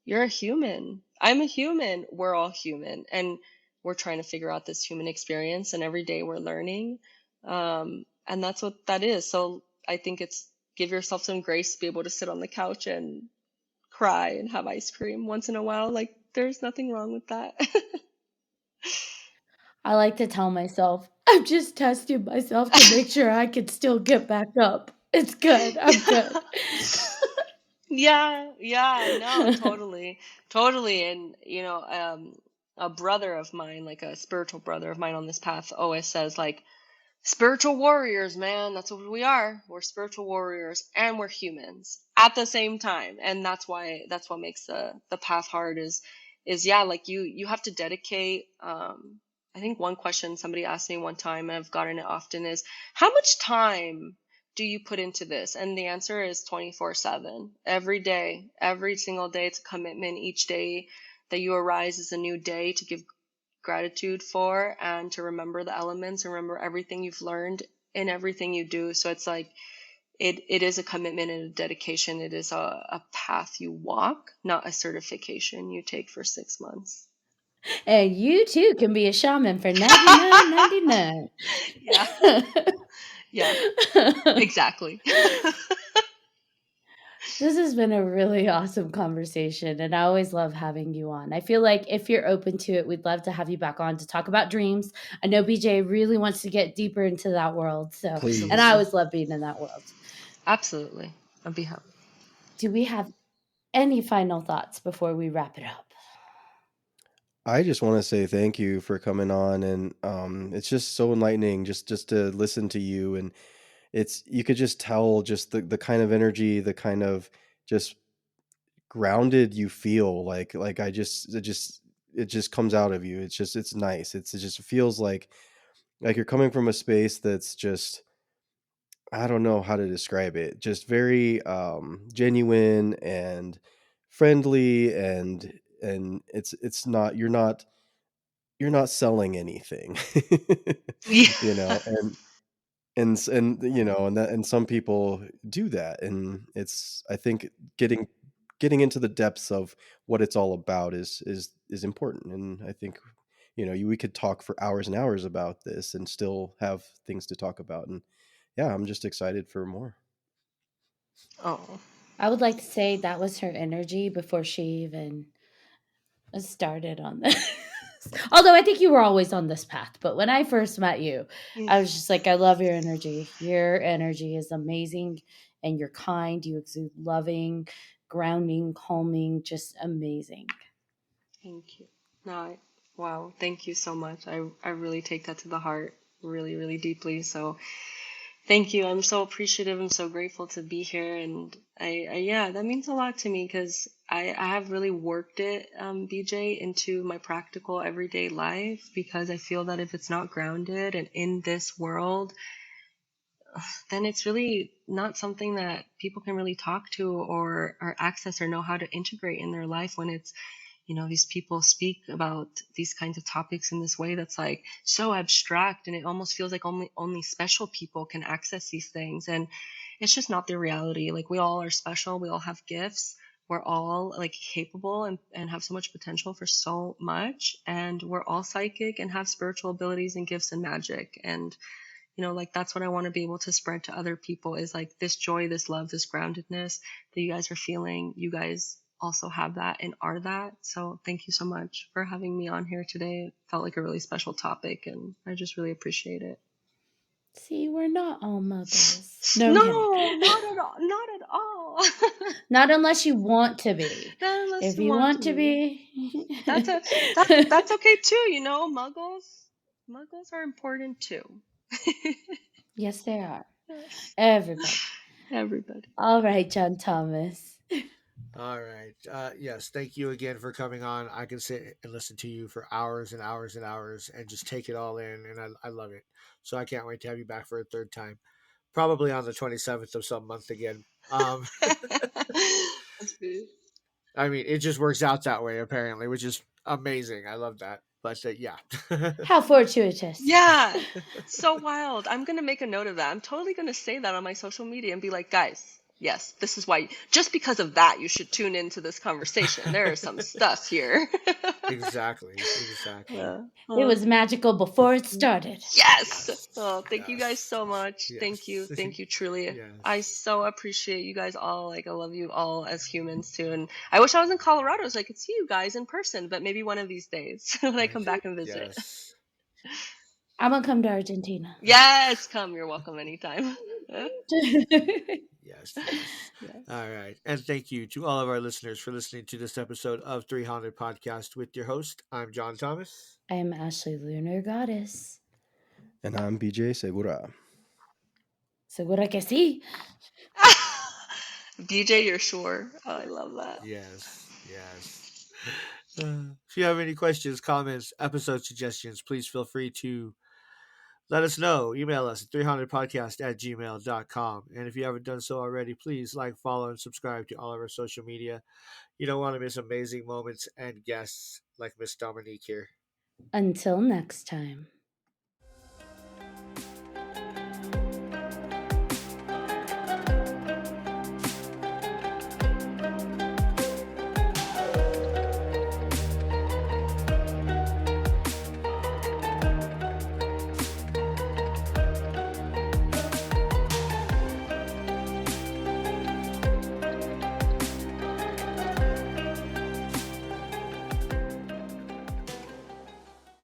you're a human. I'm a human. We're all human. And we're trying to figure out this human experience. And every day we're learning. And that's what that is. So I think it's give yourself some grace to be able to sit on the couch and cry and have ice cream once in a while. There's nothing wrong with that. I like to tell myself, I'm just testing myself to make sure I can still get back up. It's good. I'm good. Yeah, no, totally. And, a brother of mine, a spiritual brother of mine on this path always says, spiritual warriors, man, that's what we are. We're spiritual warriors and we're humans at the same time. And that's what makes the path hard is yeah, you have to dedicate. I think one question somebody asked me one time, and I've gotten it often, is how much time do you put into this? And the answer is 24/7. Every day, every single day, it's a commitment. Each day that you arise is a new day to give gratitude for and to remember the elements and remember everything you've learned in everything you do. So it's it is a commitment and a dedication. It is a path you walk, not a certification you take for 6 months. And you too can be a shaman for $99.99. Yeah. Yeah, exactly. This has been a really awesome conversation, and I always love having you on. I feel like if you're open to it, we'd love to have you back on to talk about dreams. I know BJ really wants to get deeper into that world, so and I Please. always love being in that world. Absolutely. I'd be happy. Do we have any final thoughts before we wrap it up? I just want to say thank you for coming on, and it's just so enlightening just to listen to you, and you could just tell just the kind of energy, the kind of just grounded you feel, like it just comes out of you. It's nice. It just feels like you're coming from a space that's just, I don't know how to describe it, just very genuine and friendly, and it's not, you're not selling anything. Yeah. You know, and and some people do that, and it's, I think, getting into the depths of what it's all about is important. And I think, we could talk for hours and hours about this and still have things to talk about. And yeah, I'm just excited for more. Oh. I would like to say that was her energy before she even started on this. Although I think you were always on this path, but when I first met you, I was just like, I love your energy. Your energy is amazing, and you're kind. You exude loving, grounding, calming, just amazing. Thank you. No, wow. Thank you so much. I really take that to the heart, really, really deeply. So thank you. I'm so appreciative. I'm so grateful to be here. And yeah, that means a lot to me because I have really worked it, BJ, into my practical everyday life, because I feel that if it's not grounded and in this world, then it's really not something that people can really talk to or access or know how to integrate in their life, when it's, these people speak about these kinds of topics in this way that's like so abstract, and it almost feels like only special people can access these things. And it's just not the reality. Like, we all are special, we all have gifts, we're all like capable and have so much potential for so much, and we're all psychic and have spiritual abilities and gifts and magic. And like, that's what I want to be able to spread to other people, is like this joy, this love, this groundedness that you guys are feeling. You guys also have that and are that. So thank you so much for having me on here today. It felt like a really special topic, and I just really appreciate it. See, we're not all muggles. No, No, not at all. Not at all. not unless you want to be. Not unless If you want to be, that's okay too. Muggles are important too. Yes, they are. Everybody. All right, John Thomas. All right. Yes, thank you again for coming on. I can sit and listen to you for hours and hours and hours and just take it all in, and I love it. So I can't wait to have you back for a third time, probably on the 27th of some month again. I mean, it just works out that way, apparently, which is amazing. I love that. But yeah. How fortuitous. Yeah. So wild. I'm going to make a note of that. I'm totally going to say that on my social media and be like, guys, yes, this is why, just because of that, you should tune into this conversation. There is some stuff here. Exactly. Yeah. It was magical before it started. Yes. Oh, thank you guys so much. Yes. Thank you. Thank you, truly. Yes. I so appreciate you guys all. Like, I love you all as humans too. And I wish I was in Colorado so I could see you guys in person, but maybe one of these days when I come back and visit. Yes. I'm going to come to Argentina. Yes, come. You're welcome anytime. Yes. All right. And thank you to all of our listeners for listening to this episode of 3Haunted Podcast with your host. I'm John Thomas. I am Ashley Lunar Goddess. And I'm BJ Segura. Segura que sí. BJ, you're sure. Oh, I love that. Yes. If you have any questions, comments, episode suggestions, please feel free to let us know. Email us at 300podcast@gmail.com. And if you haven't done so already, please like, follow, and subscribe to all of our social media. You don't want to miss amazing moments and guests like Miss Dominique here. Until next time.